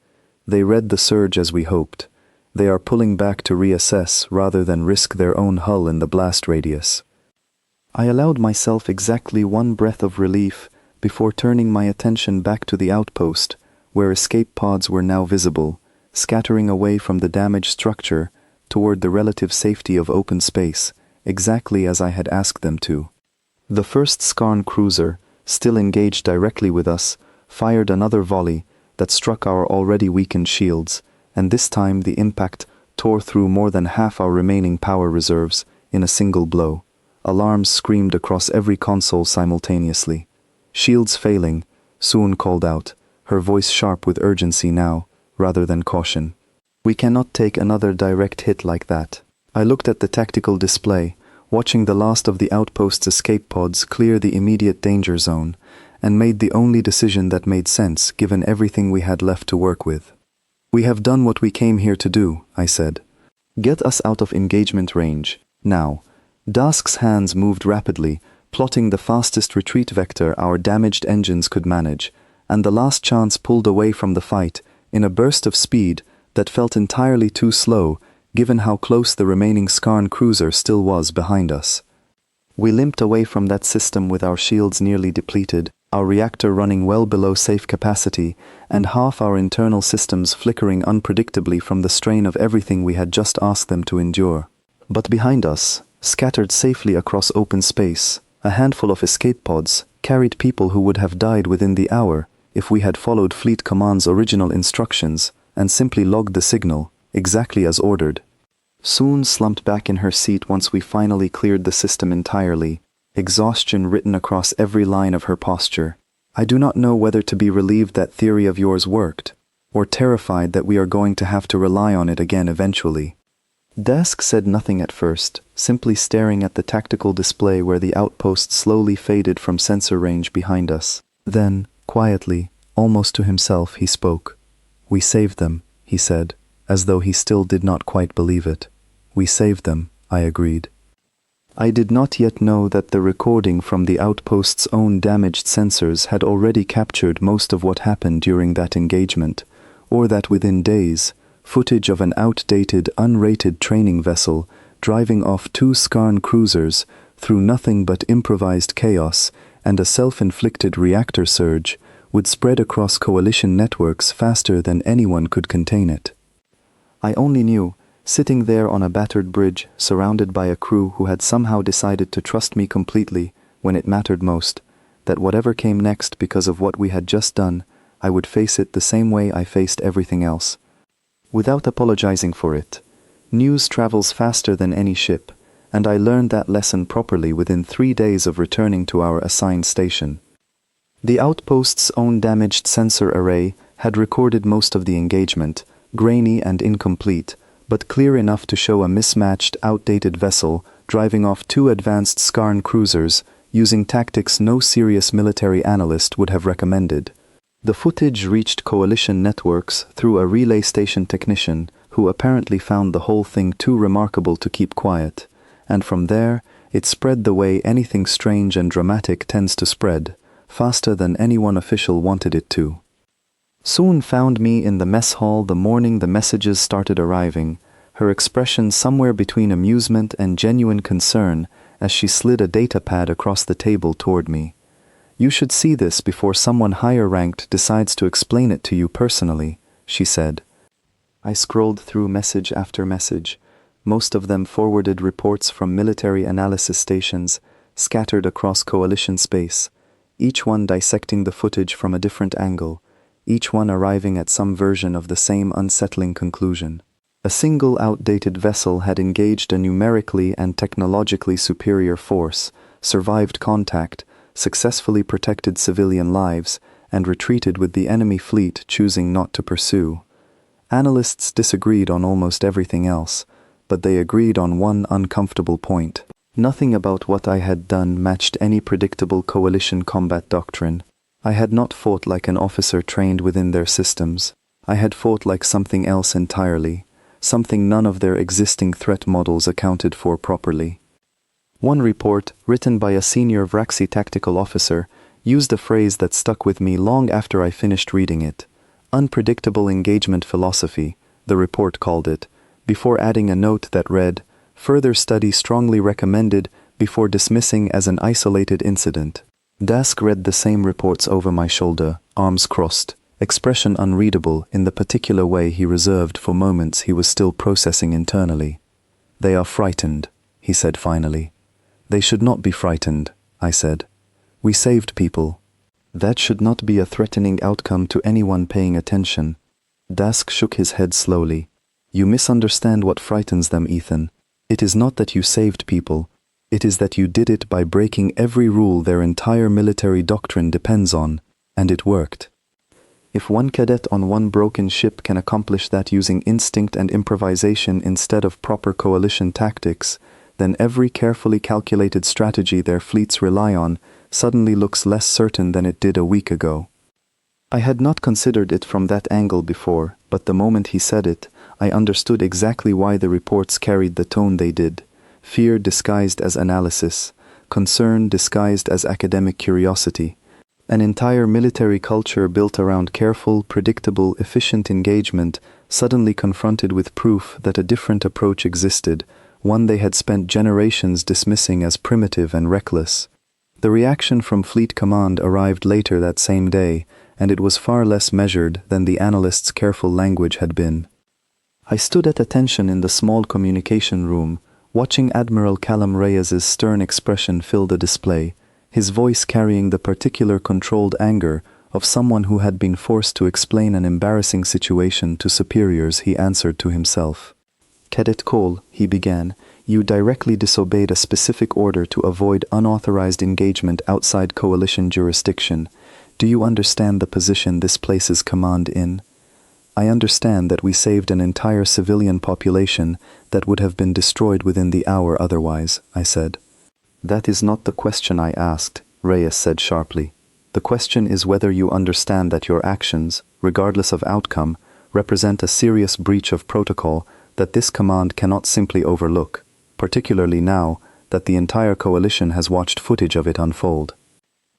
They read the surge as we hoped. They are pulling back to reassess rather than risk their own hull in the blast radius. I allowed myself exactly one breath of relief before turning my attention back to the outpost, where escape pods were now visible, scattering away from the damaged structure toward the relative safety of open space, exactly as I had asked them to. The first Skarn cruiser, still engaged directly with us, fired another volley that struck our already weakened shields, and this time the impact tore through more than half our remaining power reserves in a single blow. Alarms screamed across every console simultaneously. Shields failing, Soon called out, her voice sharp with urgency now, rather than caution. We cannot take another direct hit like that. I looked at the tactical display, watching the last of the outpost's escape pods clear the immediate danger zone, and made the only decision that made sense given everything we had left to work with. We have done what we came here to do, I said. Get us out of engagement range, now. Dask's hands moved rapidly, plotting the fastest retreat vector our damaged engines could manage, and the last chance pulled away from the fight in a burst of speed that felt entirely too slow given how close the remaining Skarn cruiser still was behind us. We limped away from that system with our shields nearly depleted, our reactor running well below safe capacity, and half our internal systems flickering unpredictably from the strain of everything we had just asked them to endure. But behind us, scattered safely across open space, a handful of escape pods carried people who would have died within the hour if we had followed Fleet Command's original instructions and simply logged the signal, exactly as ordered. Soon slumped back in her seat once we finally cleared the system entirely, exhaustion written across every line of her posture. I do not know whether to be relieved that theory of yours worked, or terrified that we are going to have to rely on it again eventually. Dask said nothing at first, simply staring at the tactical display where the outpost slowly faded from sensor range behind us. Then, quietly, almost to himself, he spoke. "We saved them," he said, as though he still did not quite believe it. "We saved them," I agreed. I did not yet know that the recording from the outpost's own damaged sensors had already captured most of what happened during that engagement, or that within days, footage of an outdated, unrated training vessel driving off 2 Skarn cruisers through nothing but improvised chaos and a self-inflicted reactor surge would spread across coalition networks faster than anyone could contain it. I only knew, sitting there on a battered bridge, surrounded by a crew who had somehow decided to trust me completely when it mattered most, that whatever came next because of what we had just done, I would face it the same way I faced everything else. Without apologizing for it. News travels faster than any ship, and I learned that lesson properly within 3 days of returning to our assigned station. The outpost's own damaged sensor array had recorded most of the engagement, grainy and incomplete, but clear enough to show a mismatched, outdated vessel driving off 2 advanced Skarn cruisers using tactics no serious military analyst would have recommended. The footage reached coalition networks through a relay station technician who apparently found the whole thing too remarkable to keep quiet, and from there it spread the way anything strange and dramatic tends to spread, faster than any one official wanted it to. Soon found me in the mess hall the morning the messages started arriving, her expression somewhere between amusement and genuine concern as she slid a data pad across the table toward me. "You should see this before someone higher ranked decides to explain it to you personally," she said. I scrolled through message after message, most of them forwarded reports from military analysis stations scattered across coalition space, each one dissecting the footage from a different angle, each one arriving at some version of the same unsettling conclusion. A single outdated vessel had engaged a numerically and technologically superior force, survived contact, successfully protected civilian lives, and retreated with the enemy fleet choosing not to pursue. Analysts disagreed on almost everything else, but they agreed on one uncomfortable point. Nothing about what I had done matched any predictable coalition combat doctrine. I had not fought like an officer trained within their systems. I had fought like something else entirely, something none of their existing threat models accounted for properly. One report, written by a senior Vraxi tactical officer, used a phrase that stuck with me long after I finished reading it. Unpredictable engagement philosophy, the report called it, before adding a note that read, "Further study strongly recommended," before dismissing as an isolated incident. Dask read the same reports over my shoulder, arms crossed, expression unreadable in the particular way he reserved for moments he was still processing internally. "They are frightened," he said finally. "They should not be frightened," I said. "We saved people. That should not be a threatening outcome to anyone paying attention." Dask shook his head slowly. "You misunderstand what frightens them, Ethan. It is not that you saved people. It is that you did it by breaking every rule their entire military doctrine depends on, and it worked. If one cadet on one broken ship can accomplish that using instinct and improvisation instead of proper coalition tactics, then every carefully calculated strategy their fleets rely on suddenly looks less certain than it did a week ago." I had not considered it from that angle before, but the moment he said it, I understood exactly why the reports carried the tone they did. Fear disguised as analysis, concern disguised as academic curiosity. An entire military culture built around careful, predictable, efficient engagement suddenly confronted with proof that a different approach existed, one they had spent generations dismissing as primitive and reckless. The reaction from Fleet Command arrived later that same day, and it was far less measured than the analyst's careful language had been. I stood at attention in the small communication room, watching Admiral Callum Reyes's stern expression fill the display, his voice carrying the particular controlled anger of someone who had been forced to explain an embarrassing situation to superiors he answered to himself. "Cadet Cole," he began, "you directly disobeyed a specific order to avoid unauthorized engagement outside coalition jurisdiction. Do you understand the position this places command in? I understand that we saved an entire civilian population that would have been destroyed within the hour otherwise, I said. That is not the question I asked, Reyes said sharply. The question is whether you understand that your actions, regardless of outcome, represent a serious breach of protocol that this command cannot simply overlook, particularly now that the entire coalition has watched footage of it unfold.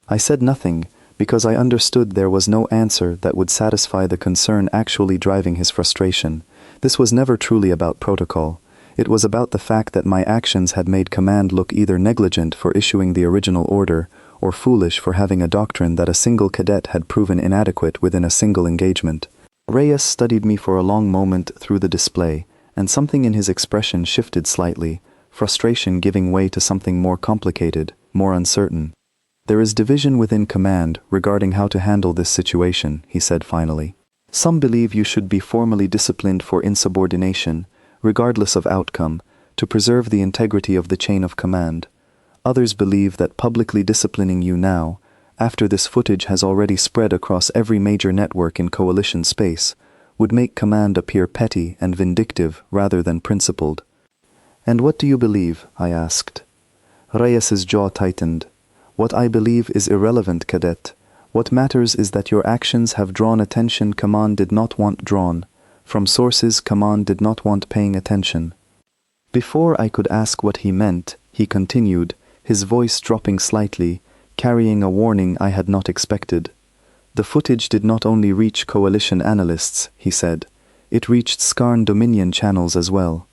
I said nothing because I understood there was no answer that would satisfy the concern actually driving his frustration. This was never truly about protocol. It was about the fact that my actions had made command look either negligent for issuing the original order or foolish for having a doctrine that a single cadet had proven inadequate within a single engagement. Reyes studied me for a long moment through the display, and something in his expression shifted slightly, frustration giving way to something more complicated, more uncertain. There is division within command regarding how to handle this situation, he said finally. Some believe you should be formally disciplined for insubordination, regardless of outcome, to preserve the integrity of the chain of command. Others believe that publicly disciplining you now, after this footage has already spread across every major network in coalition space, would make command appear petty and vindictive rather than principled. And what do you believe? I asked. Reyes's jaw tightened. What I believe is irrelevant, Cadet. What matters is that your actions have drawn attention command did not want drawn, from sources command did not want paying attention. Before I could ask what he meant, he continued, his voice dropping slightly, carrying a warning I had not expected. The footage did not only reach coalition analysts, he said. It reached Skarn Dominion channels as well.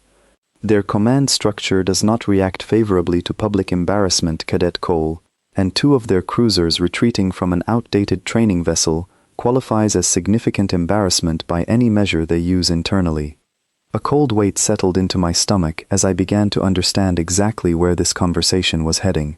Their command structure does not react favorably to public embarrassment, Cadet Cole, and 2 of their cruisers retreating from an outdated training vessel qualifies as significant embarrassment by any measure they use internally. A cold weight settled into my stomach as I began to understand exactly where this conversation was heading.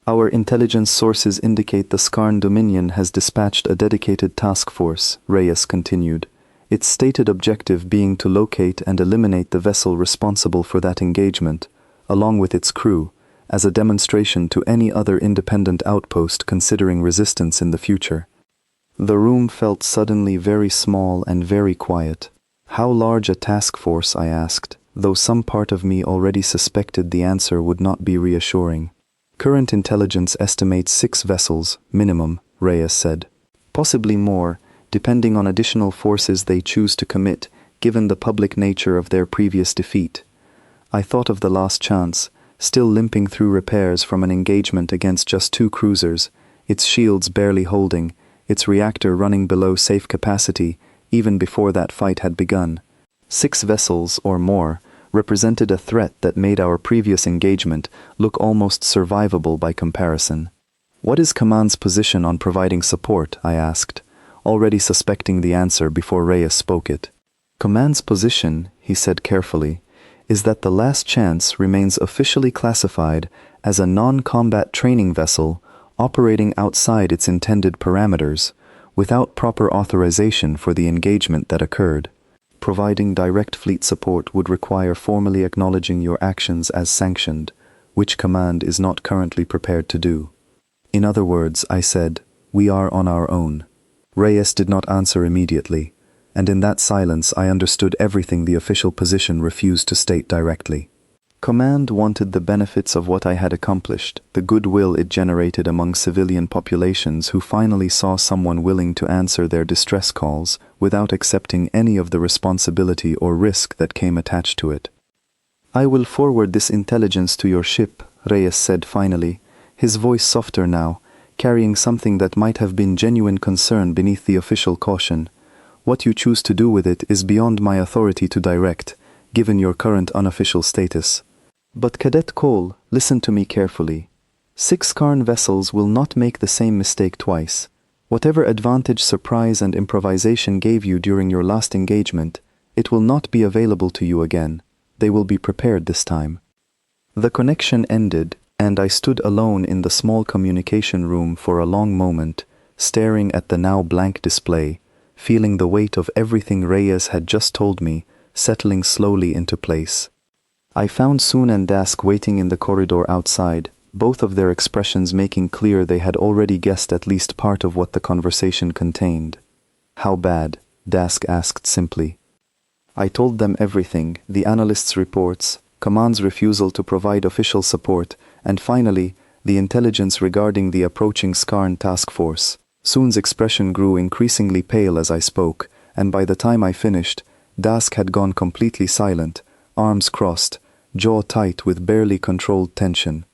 Our intelligence sources indicate the Skarn Dominion has dispatched a dedicated task force, Reyes continued, its stated objective being to locate and eliminate the vessel responsible for that engagement, along with its crew, as a demonstration to any other independent outpost considering resistance in the future. The room felt suddenly very small and very quiet. How large a task force, I asked, though some part of me already suspected the answer would not be reassuring. Current intelligence estimates 6 vessels, minimum, Reyes said. Possibly more, depending on additional forces they choose to commit, given the public nature of their previous defeat. I thought of the last chance, still limping through repairs from an engagement against just 2 cruisers, its shields barely holding, its reactor running below safe capacity, even before that fight had begun. 6 vessels, or more, represented a threat that made our previous engagement look almost survivable by comparison. What is Command's position on providing support? I asked, already suspecting the answer before Reyes spoke it. Command's position, he said carefully, is that the Last Chance remains officially classified as a non-combat training vessel operating outside its intended parameters, without proper authorization for the engagement that occurred. Providing direct fleet support would require formally acknowledging your actions as sanctioned, which Command is not currently prepared to do. In other words, I said, we are on our own. Reyes did not answer immediately, and in that silence I understood everything the official position refused to state directly. Command wanted the benefits of what I had accomplished, the goodwill it generated among civilian populations who finally saw someone willing to answer their distress calls without accepting any of the responsibility or risk that came attached to it. I will forward this intelligence to your ship, Reyes said finally, his voice softer now, carrying something that might have been genuine concern beneath the official caution. What you choose to do with it is beyond my authority to direct, given your current unofficial status. But Cadet Cole, listen to me carefully. 6 Karn vessels will not make the same mistake twice. Whatever advantage surprise and improvisation gave you during your last engagement, it will not be available to you again. They will be prepared this time. The connection ended, and I stood alone in the small communication room for a long moment, staring at the now blank display, feeling the weight of everything Reyes had just told me settling slowly into place. I found Soon and Dask waiting in the corridor outside, both of their expressions making clear they had already guessed at least part of what the conversation contained. "How bad?" Dask asked simply. I told them everything, the analyst's reports, Command's refusal to provide official support, and finally, the intelligence regarding the approaching Skarn task force. Soon's expression grew increasingly pale as I spoke, and by the time I finished, Dask had gone completely silent, arms crossed, jaw tight with barely controlled tension.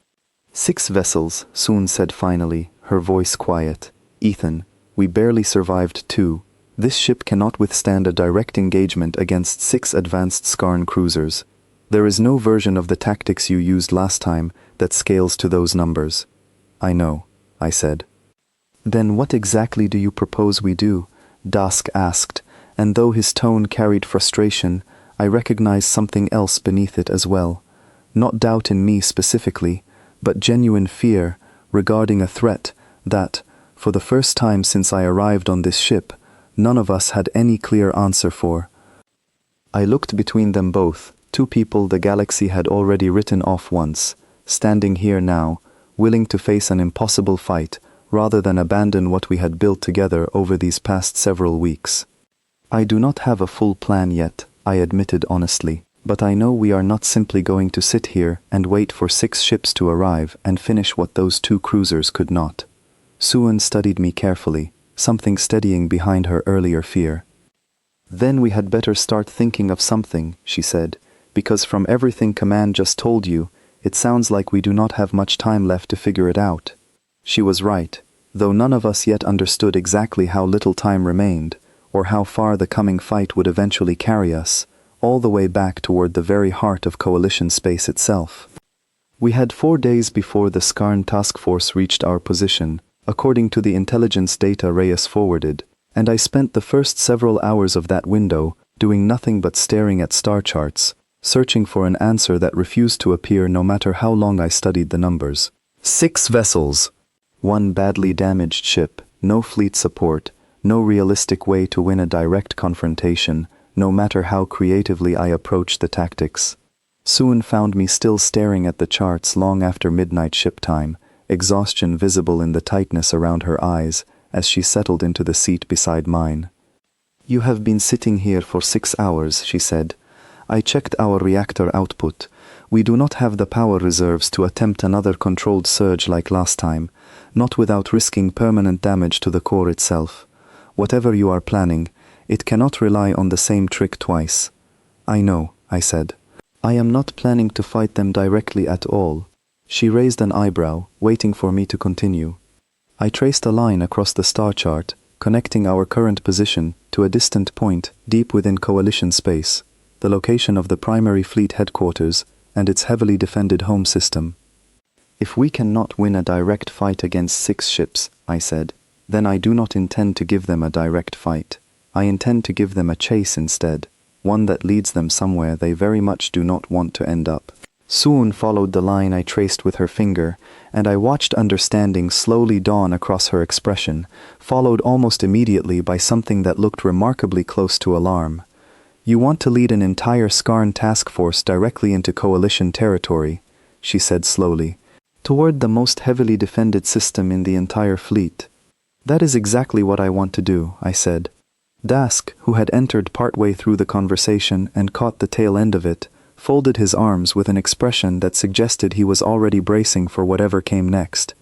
"6 vessels," Soon said finally, her voice quiet. "Ethan, we barely survived 2. This ship cannot withstand a direct engagement against 6 advanced Skarn cruisers. There is no version of the tactics you used last time that scales to those numbers." "I know," I said. "Then what exactly do you propose we do?" Dask asked, and though his tone carried frustration, I recognized something else beneath it as well. Not doubt in me specifically, but genuine fear regarding a threat that, for the first time since I arrived on this ship, none of us had any clear answer for. I looked between them both, 2 people the galaxy had already written off once, standing here now, willing to face an impossible fight, rather than abandon what we had built together over these past several weeks. "I do not have a full plan yet," I admitted honestly, "but I know we are not simply going to sit here and wait for 6 ships to arrive and finish what those 2 cruisers could not." Suan studied me carefully, something steadying behind her earlier fear. "Then we had better start thinking of something," she said, "because from everything Command just told you, it sounds like we do not have much time left to figure it out." She was right, though none of us yet understood exactly how little time remained, or how far the coming fight would eventually carry us, all the way back toward the very heart of Coalition space itself. We had 4 days before the Skarn task force reached our position, according to the intelligence data Reyes forwarded, and I spent the first several hours of that window doing nothing but staring at star charts, searching for an answer that refused to appear no matter how long I studied the numbers. 6 vessels! 1 badly damaged ship, no fleet support, no realistic way to win a direct confrontation, no matter how creatively I approached the tactics. Soon found me still staring at the charts long after midnight ship time, exhaustion visible in the tightness around her eyes as she settled into the seat beside mine. "You have been sitting here for 6 hours," she said. "I checked our reactor output. We do not have the power reserves to attempt another controlled surge like last time, not without risking permanent damage to the core itself. Whatever you are planning, it cannot rely on the same trick twice." "I know," I said. "I am not planning to fight them directly at all." She raised an eyebrow, waiting for me to continue. I traced a line across the star chart, connecting our current position to a distant point deep within Coalition space, the location of the primary fleet headquarters and its heavily defended home system. "If we cannot win a direct fight against 6 ships," I said, "then I do not intend to give them a direct fight. I intend to give them a chase instead, one that leads them somewhere they very much do not want to end up." Soon followed the line I traced with her finger, and I watched understanding slowly dawn across her expression, followed almost immediately by something that looked remarkably close to alarm. "You want to lead an entire Skarn task force directly into Coalition territory," she said slowly, "toward the most heavily defended system in the entire fleet." "That is exactly what I want to do," I said. Dask, who had entered partway through the conversation and caught the tail end of it, folded his arms with an expression that suggested he was already bracing for whatever came next.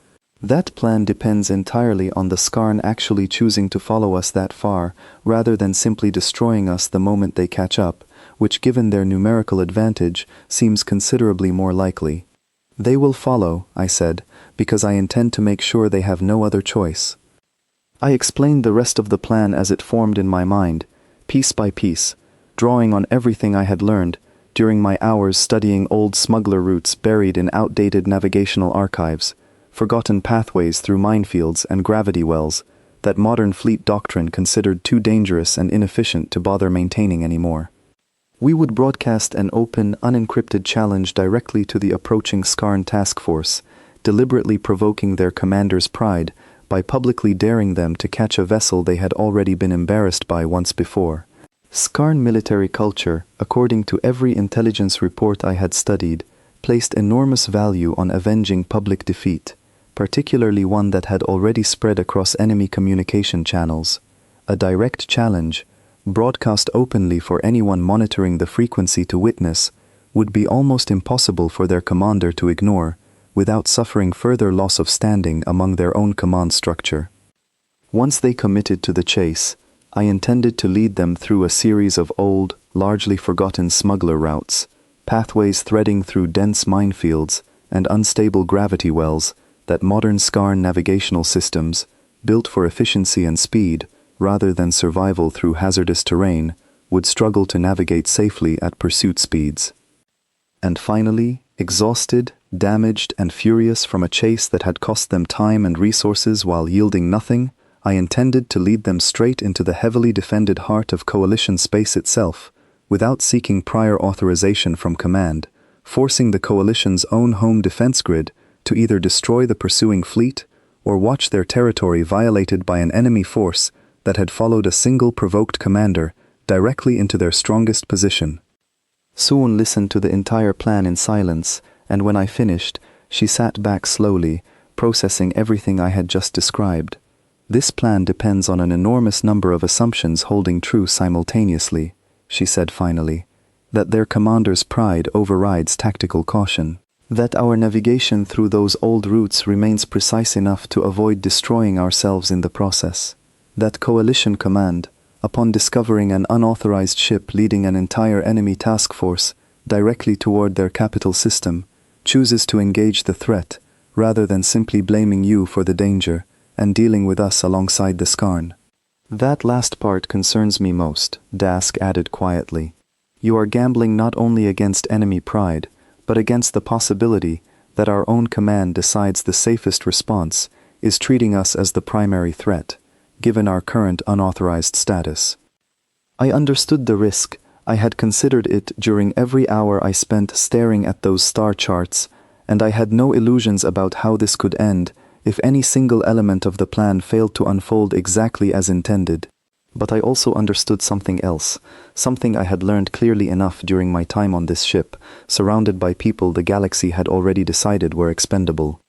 "That plan depends entirely on the Skarn actually choosing to follow us that far, rather than simply destroying us the moment they catch up, which given their numerical advantage, seems considerably more likely." "They will follow," I said, "because I intend to make sure they have no other choice." I explained the rest of the plan as it formed in my mind, piece by piece, drawing on everything I had learned during my hours studying old smuggler routes buried in outdated navigational archives, forgotten pathways through minefields and gravity wells that modern fleet doctrine considered too dangerous and inefficient to bother maintaining anymore. We would broadcast an open, unencrypted challenge directly to the approaching Skarn task force, deliberately provoking their commander's pride by publicly daring them to catch a vessel they had already been embarrassed by once before. Skarn military culture, according to every intelligence report I had studied, placed enormous value on avenging public defeat, particularly one that had already spread across enemy communication channels. A direct challenge, broadcast openly for anyone monitoring the frequency to witness, would be almost impossible for their commander to ignore, without suffering further loss of standing among their own command structure. Once they committed to the chase, I intended to lead them through a series of old, largely forgotten smuggler routes, pathways threading through dense minefields and unstable gravity wells that modern Skarn navigational systems, built for efficiency and speed rather than survival through hazardous terrain, would struggle to navigate safely at pursuit speeds. And finally, exhausted, damaged, and furious from a chase that had cost them time and resources while yielding nothing, I intended to lead them straight into the heavily defended heart of Coalition space itself, without seeking prior authorization from command, forcing the Coalition's own home defense grid to either destroy the pursuing fleet or watch their territory violated by an enemy force that had followed a single provoked commander directly into their strongest position. Suun listened to the entire plan in silence, and when I finished, she sat back slowly, processing everything I had just described. This plan depends on an enormous number of assumptions holding true simultaneously, she said finally. That their commander's pride overrides tactical caution. That our navigation through those old routes remains precise enough to avoid destroying ourselves in the process. That Coalition command, upon discovering an unauthorized ship leading an entire enemy task force directly toward their capital system, chooses to engage the threat rather than simply blaming you for the danger and dealing with us alongside the Skarn. That last part concerns me most, Dask added quietly. You are gambling not only against enemy pride, but against the possibility that our own command decides the safest response is treating us as the primary threat, given our current unauthorized status. I understood the risk. I had considered it during every hour I spent staring at those star charts, and I had no illusions about how this could end if any single element of the plan failed to unfold exactly as intended. But I also understood something else, something I had learned clearly enough during my time on this ship, surrounded by people the galaxy had already decided were expendable.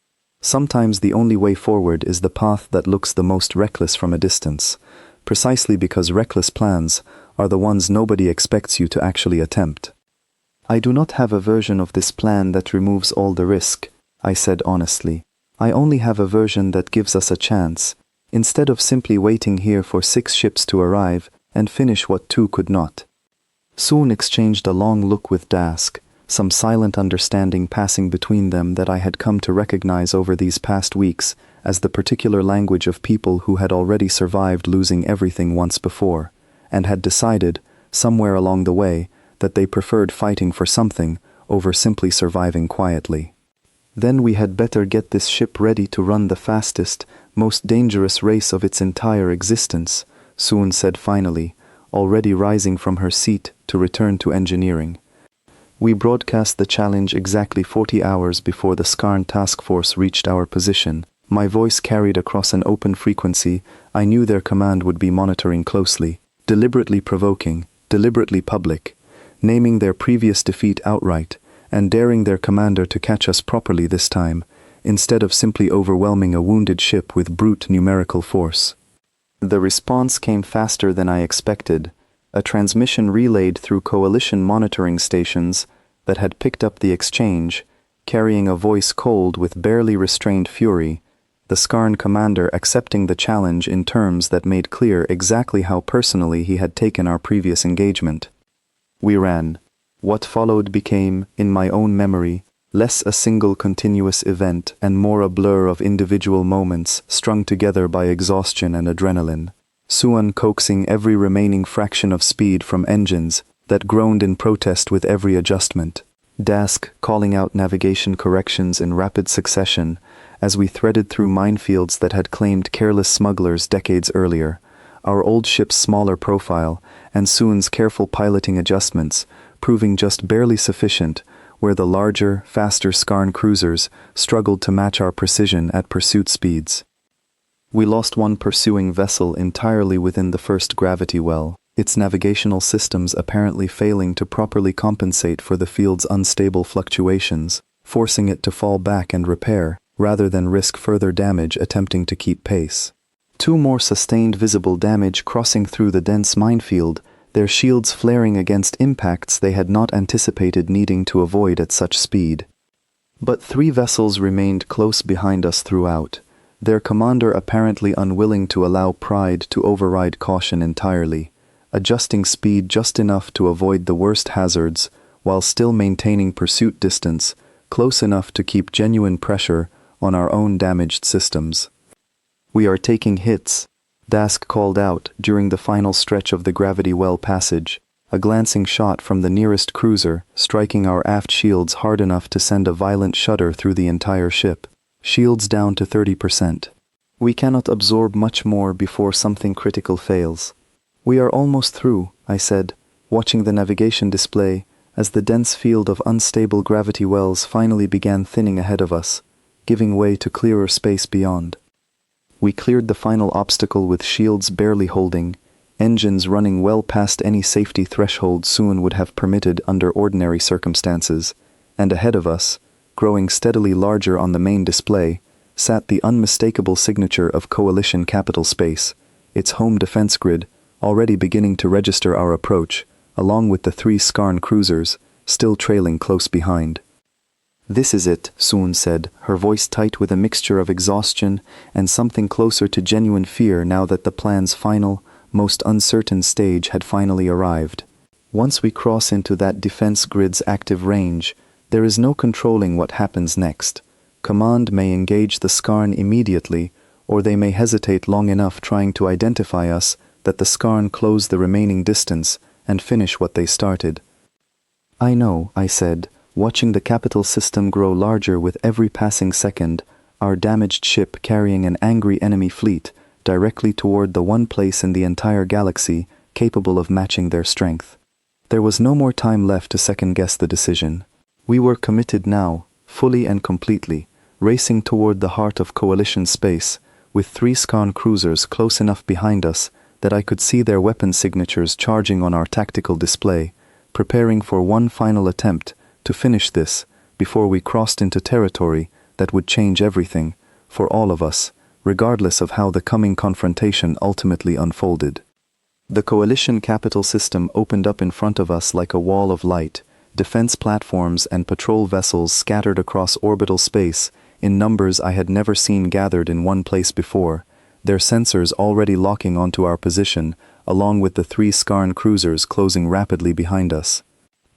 Sometimes the only way forward is the path that looks the most reckless from a distance, precisely because reckless plans are the ones nobody expects you to actually attempt. I do not have a version of this plan that removes all the risk, I said honestly. I only have a version that gives us a chance, instead of simply waiting here for 6 ships to arrive and finish what 2 could not. Soon exchanged a long look with Dask, some silent understanding passing between them that I had come to recognize over these past weeks as the particular language of people who had already survived losing everything once before, and had decided, somewhere along the way, that they preferred fighting for something over simply surviving quietly. Then we had better get this ship ready to run the fastest, most dangerous race of its entire existence, Soon said finally, already rising from her seat to return to engineering. We broadcast the challenge exactly 40 hours before the Skarn task force reached our position. My voice carried across an open frequency I knew their command would be monitoring closely, deliberately provoking, deliberately public, naming their previous defeat outright, and daring their commander to catch us properly this time, instead of simply overwhelming a wounded ship with brute numerical force. The response came faster than I expected, a transmission relayed through Coalition monitoring stations that had picked up the exchange, carrying a voice cold with barely restrained fury, the Skarn commander accepting the challenge in terms that made clear exactly how personally he had taken our previous engagement. We ran. What followed became, in my own memory, less a single continuous event and more a blur of individual moments strung together by exhaustion and adrenaline. Suan coaxing every remaining fraction of speed from engines that groaned in protest with every adjustment. Dask calling out navigation corrections in rapid succession as we threaded through minefields that had claimed careless smugglers decades earlier, our old ship's smaller profile and Suan's careful piloting adjustments proving just barely sufficient where the larger, faster Skarn cruisers struggled to match our precision at pursuit speeds. We lost one pursuing vessel entirely within the first gravity well, its navigational systems apparently failing to properly compensate for the field's unstable fluctuations, forcing it to fall back and repair, rather than risk further damage attempting to keep pace. 2 more sustained visible damage crossing through the dense minefield, their shields flaring against impacts they had not anticipated needing to avoid at such speed. But 3 vessels remained close behind us throughout, their commander apparently unwilling to allow pride to override caution entirely, adjusting speed just enough to avoid the worst hazards, while still maintaining pursuit distance, close enough to keep genuine pressure on our own damaged systems. "We are taking hits," Dask called out during the final stretch of the gravity well passage, a glancing shot from the nearest cruiser striking our aft shields hard enough to send a violent shudder through the entire ship. "Shields down to 30%. We cannot absorb much more before something critical fails." "We are almost through," I said, watching the navigation display as the dense field of unstable gravity wells finally began thinning ahead of us, giving way to clearer space beyond. We cleared the final obstacle with shields barely holding, engines running well past any safety threshold Soon would have permitted under ordinary circumstances, and ahead of us, growing steadily larger on the main display, sat the unmistakable signature of Coalition Capital Space, its home defense grid already beginning to register our approach, along with the 3 Skarn cruisers, still trailing close behind. "This is it," Soon said, her voice tight with a mixture of exhaustion and something closer to genuine fear now that the plan's final, most uncertain stage had finally arrived. "Once we cross into that defense grid's active range, there is no controlling what happens next. Command may engage the Skarn immediately, or they may hesitate long enough trying to identify us that the Skarn close the remaining distance and finish what they started." "I know," I said, watching the capital system grow larger with every passing second, our damaged ship carrying an angry enemy fleet directly toward the one place in the entire galaxy capable of matching their strength. There was no more time left to second-guess the decision. We were committed now, fully and completely, racing toward the heart of Coalition space, with 3 Skarn cruisers close enough behind us that I could see their weapon signatures charging on our tactical display, preparing for one final attempt to finish this before we crossed into territory that would change everything, for all of us, regardless of how the coming confrontation ultimately unfolded. The Coalition capital system opened up in front of us like a wall of light, defense platforms and patrol vessels scattered across orbital space in numbers I had never seen gathered in one place before, their sensors already locking onto our position, along with the 3 Skarn cruisers closing rapidly behind us.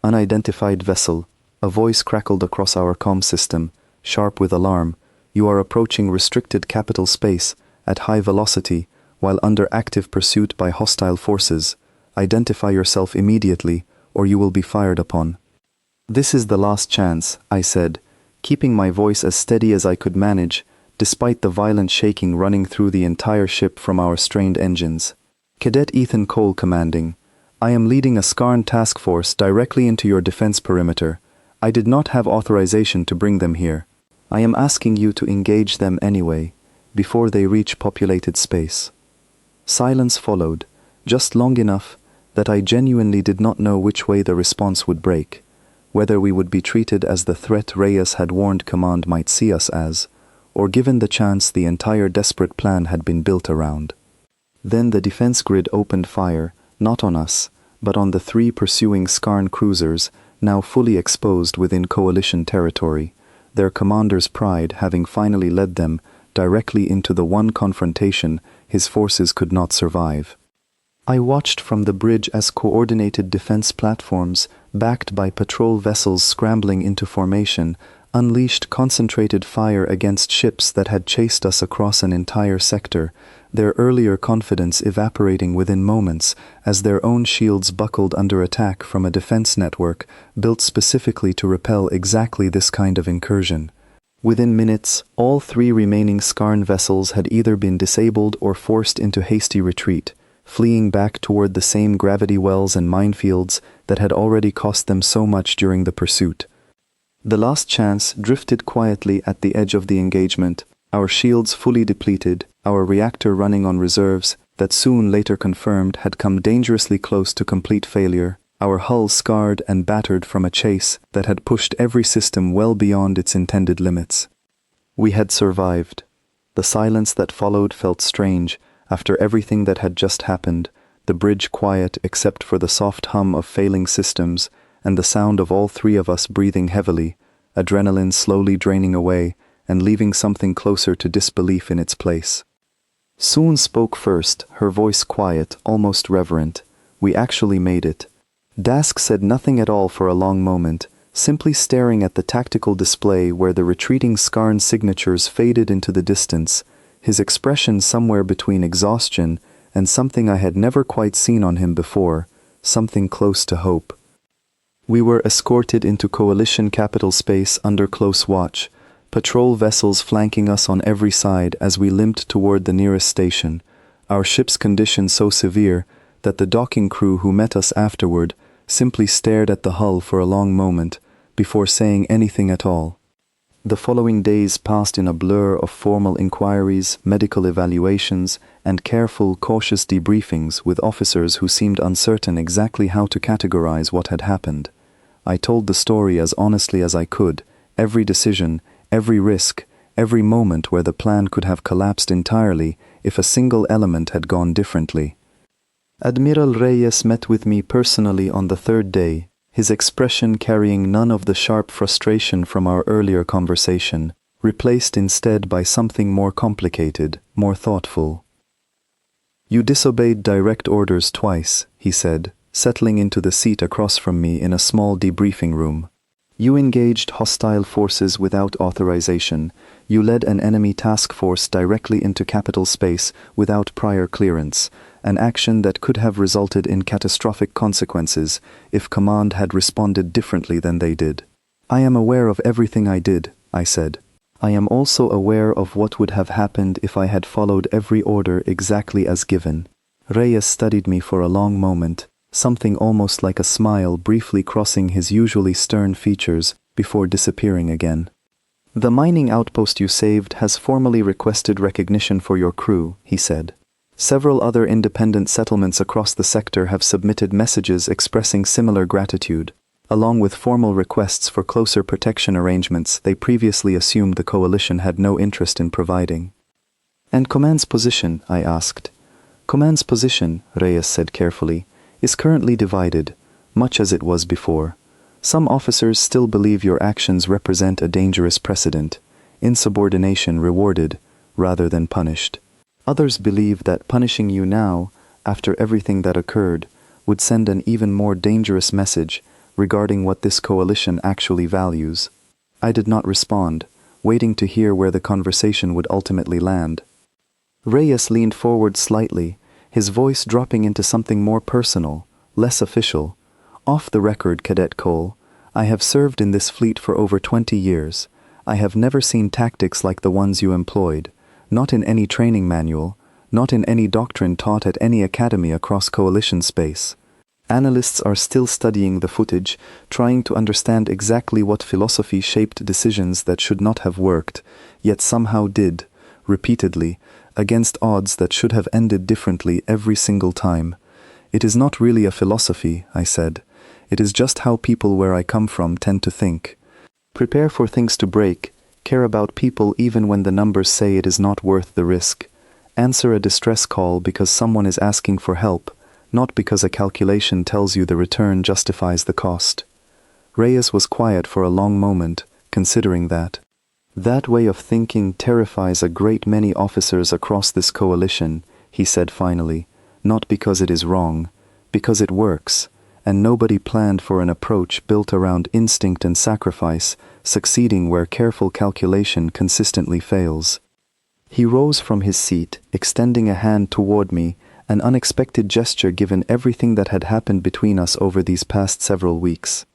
"Unidentified vessel," a voice crackled across our comm system, sharp with alarm. "You are approaching restricted capital space at high velocity while under active pursuit by hostile forces. Identify yourself immediately or you will be fired upon." "This is the last chance," I said, keeping my voice as steady as I could manage, despite the violent shaking running through the entire ship from our strained engines. "Cadet Ethan Cole commanding. I am leading a Skarn task force directly into your defense perimeter. I did not have authorization to bring them here. I am asking you to engage them anyway, before they reach populated space." Silence followed, just long enough that I genuinely did not know which way the response would break, whether we would be treated as the threat Reyes had warned Command might see us as, or given the chance the entire desperate plan had been built around. Then the defense grid opened fire, not on us, but on the 3 pursuing Skarn cruisers, now fully exposed within Coalition territory, their commander's pride having finally led them directly into the one confrontation his forces could not survive. I watched from the bridge as coordinated defense platforms, backed by patrol vessels scrambling into formation, unleashed concentrated fire against ships that had chased us across an entire sector, their earlier confidence evaporating within moments as their own shields buckled under attack from a defense network built specifically to repel exactly this kind of incursion. Within minutes, all 3 remaining Skarn vessels had either been disabled or forced into hasty retreat, fleeing back toward the same gravity wells and minefields that had already cost them so much during the pursuit. The last chance drifted quietly at the edge of the engagement, our shields fully depleted, our reactor running on reserves that soon later confirmed had come dangerously close to complete failure, our hull scarred and battered from a chase that had pushed every system well beyond its intended limits. We had survived. The silence that followed felt strange after everything that had just happened, the bridge quiet except for the soft hum of failing systems and the sound of all three of us breathing heavily, adrenaline slowly draining away and leaving something closer to disbelief in its place. Soon spoke first, her voice quiet, almost reverent. We actually made it. Dask said nothing at all for a long moment, simply staring at the tactical display where the retreating Skarn signatures faded into the distance, his expression somewhere between exhaustion and something I had never quite seen on him before, something close to hope. We were escorted into Coalition capital space under close watch, patrol vessels flanking us on every side as we limped toward the nearest station, our ship's condition so severe that the docking crew who met us afterward simply stared at the hull for a long moment before saying anything at all. The following days passed in a blur of formal inquiries, medical evaluations, and careful, cautious debriefings with officers who seemed uncertain exactly how to categorize what had happened. I told the story as honestly as I could, every decision, every risk, every moment where the plan could have collapsed entirely if a single element had gone differently. Admiral Reyes met with me personally on the third day, his expression carrying none of the sharp frustration from our earlier conversation, replaced instead by something more complicated, more thoughtful. "You disobeyed direct orders twice," he said, settling into the seat across from me in a small debriefing room. "You engaged hostile forces without authorization. You led an enemy task force directly into capital space without prior clearance, an action that could have resulted in catastrophic consequences if command had responded differently than they did. I am aware of everything I did," I said. "I am also aware of what would have happened if I had followed every order exactly as given." Reyes studied me for a long moment, something almost like a smile briefly crossing his usually stern features before disappearing again. "The mining outpost you saved has formally requested recognition for your crew," he said. "Several other independent settlements across the sector have submitted messages expressing similar gratitude, along with formal requests for closer protection arrangements they previously assumed the Coalition had no interest in providing." "And Command's position?" I asked. "Command's position," Reyes said carefully, "is currently divided, much as it was before. Some officers still believe your actions represent a dangerous precedent, insubordination rewarded rather than punished. Others believe that punishing you now, after everything that occurred, would send an even more dangerous message regarding what this coalition actually values." I did not respond, waiting to hear where the conversation would ultimately land. Reyes leaned forward slightly, his voice dropping into something more personal, less official. "Off the record, Cadet Cole, I have served in this fleet for over 20 years. I have never seen tactics like the ones you employed, not in any training manual, not in any doctrine taught at any academy across Coalition space. Analysts are still studying the footage, trying to understand exactly what philosophy shaped decisions that should not have worked, yet somehow did, repeatedly, against odds that should have ended differently every single time. It is not really a philosophy," I said. "It is just how people where I come from tend to think. Prepare for things to break, care about people even when the numbers say it is not worth the risk. Answer a distress call because someone is asking for help, not because a calculation tells you the return justifies the cost." Reyes was quiet for a long moment, considering that. "That way of thinking terrifies a great many officers across this coalition," he said finally, "not because it is wrong, because it works, and nobody planned for an approach built around instinct and sacrifice, succeeding where careful calculation consistently fails." He rose from his seat, extending a hand toward me, an unexpected gesture given everything that had happened between us over these past several weeks.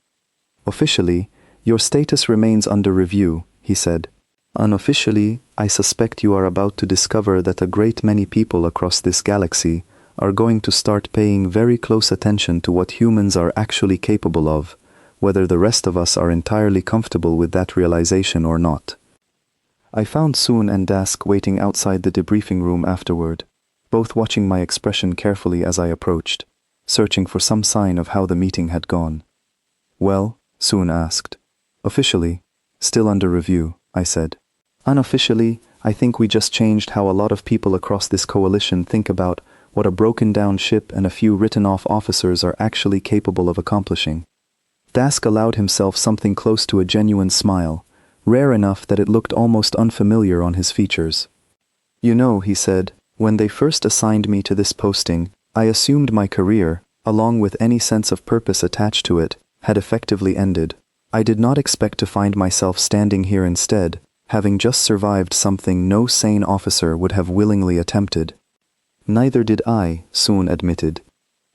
"Officially, your status remains under review," he said. "Unofficially, I suspect you are about to discover that a great many people across this galaxy are going to start paying very close attention to what humans are actually capable of, whether the rest of us are entirely comfortable with that realization or not." I found Soon and Dask waiting outside the debriefing room afterward. both watching my expression carefully as I approached, searching for some sign of how the meeting had gone. "Well?" Soon asked. "Officially, still under review," I said. "Unofficially, I think we just changed how a lot of people across this coalition think about what a broken-down ship and a few written-off officers are actually capable of accomplishing." Dask allowed himself something close to a genuine smile, rare enough that it looked almost unfamiliar on his features. "You know," he said, "when they first assigned me to this posting, I assumed my career, along with any sense of purpose attached to it, had effectively ended. I did not expect to find myself standing here instead, having just survived something no sane officer would have willingly attempted." "Neither did I," Soon admitted.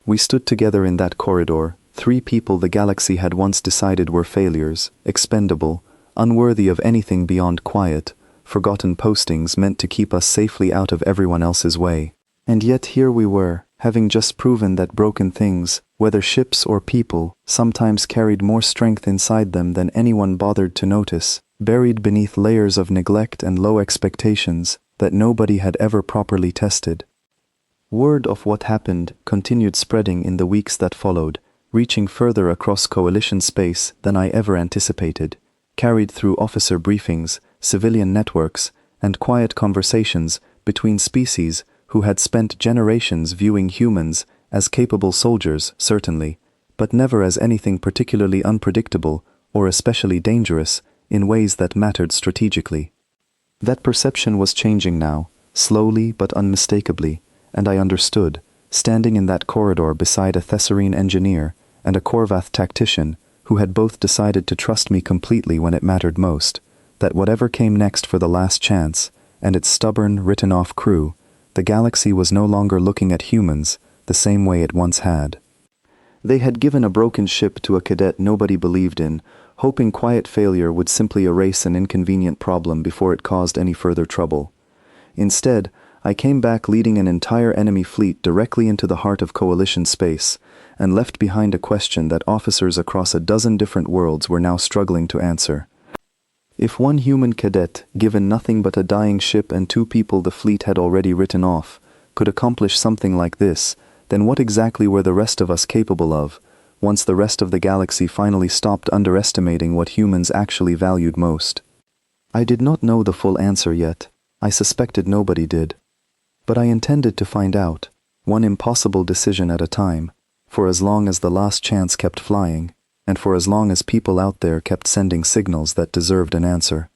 "We stood together in that corridor, three people the galaxy had once decided were failures, expendable, unworthy of anything beyond quiet, forgotten postings meant to keep us safely out of everyone else's way. And yet here we were, having just proven that broken things, whether ships or people, sometimes carried more strength inside them than anyone bothered to notice, buried beneath layers of neglect and low expectations that nobody had ever properly tested." Word of what happened continued spreading in the weeks that followed, reaching further across coalition space than I ever anticipated, carried through officer briefings, civilian networks, and quiet conversations between species who had spent generations viewing humans as capable soldiers, certainly, but never as anything particularly unpredictable or especially dangerous in ways that mattered strategically. That perception was changing now, slowly but unmistakably, and I understood, standing in that corridor beside a Thesserine engineer and a Korvath tactician who had both decided to trust me completely when it mattered most, that whatever came next for the Last Chance and its stubborn, written-off crew, the galaxy was no longer looking at humans the same way it once had. They had given a broken ship to a cadet nobody believed in, hoping quiet failure would simply erase an inconvenient problem before it caused any further trouble. Instead, I came back leading an entire enemy fleet directly into the heart of coalition space, and left behind a question that officers across a dozen different worlds were now struggling to answer. If one human cadet, given nothing but a dying ship and two people the fleet had already written off, could accomplish something like this, then what exactly were the rest of us capable of, once the rest of the galaxy finally stopped underestimating what humans actually valued most? I did not know the full answer yet. I suspected nobody did. But I intended to find out, one impossible decision at a time, for as long as the Last Chance kept flying, and for as long as people out there kept sending signals that deserved an answer.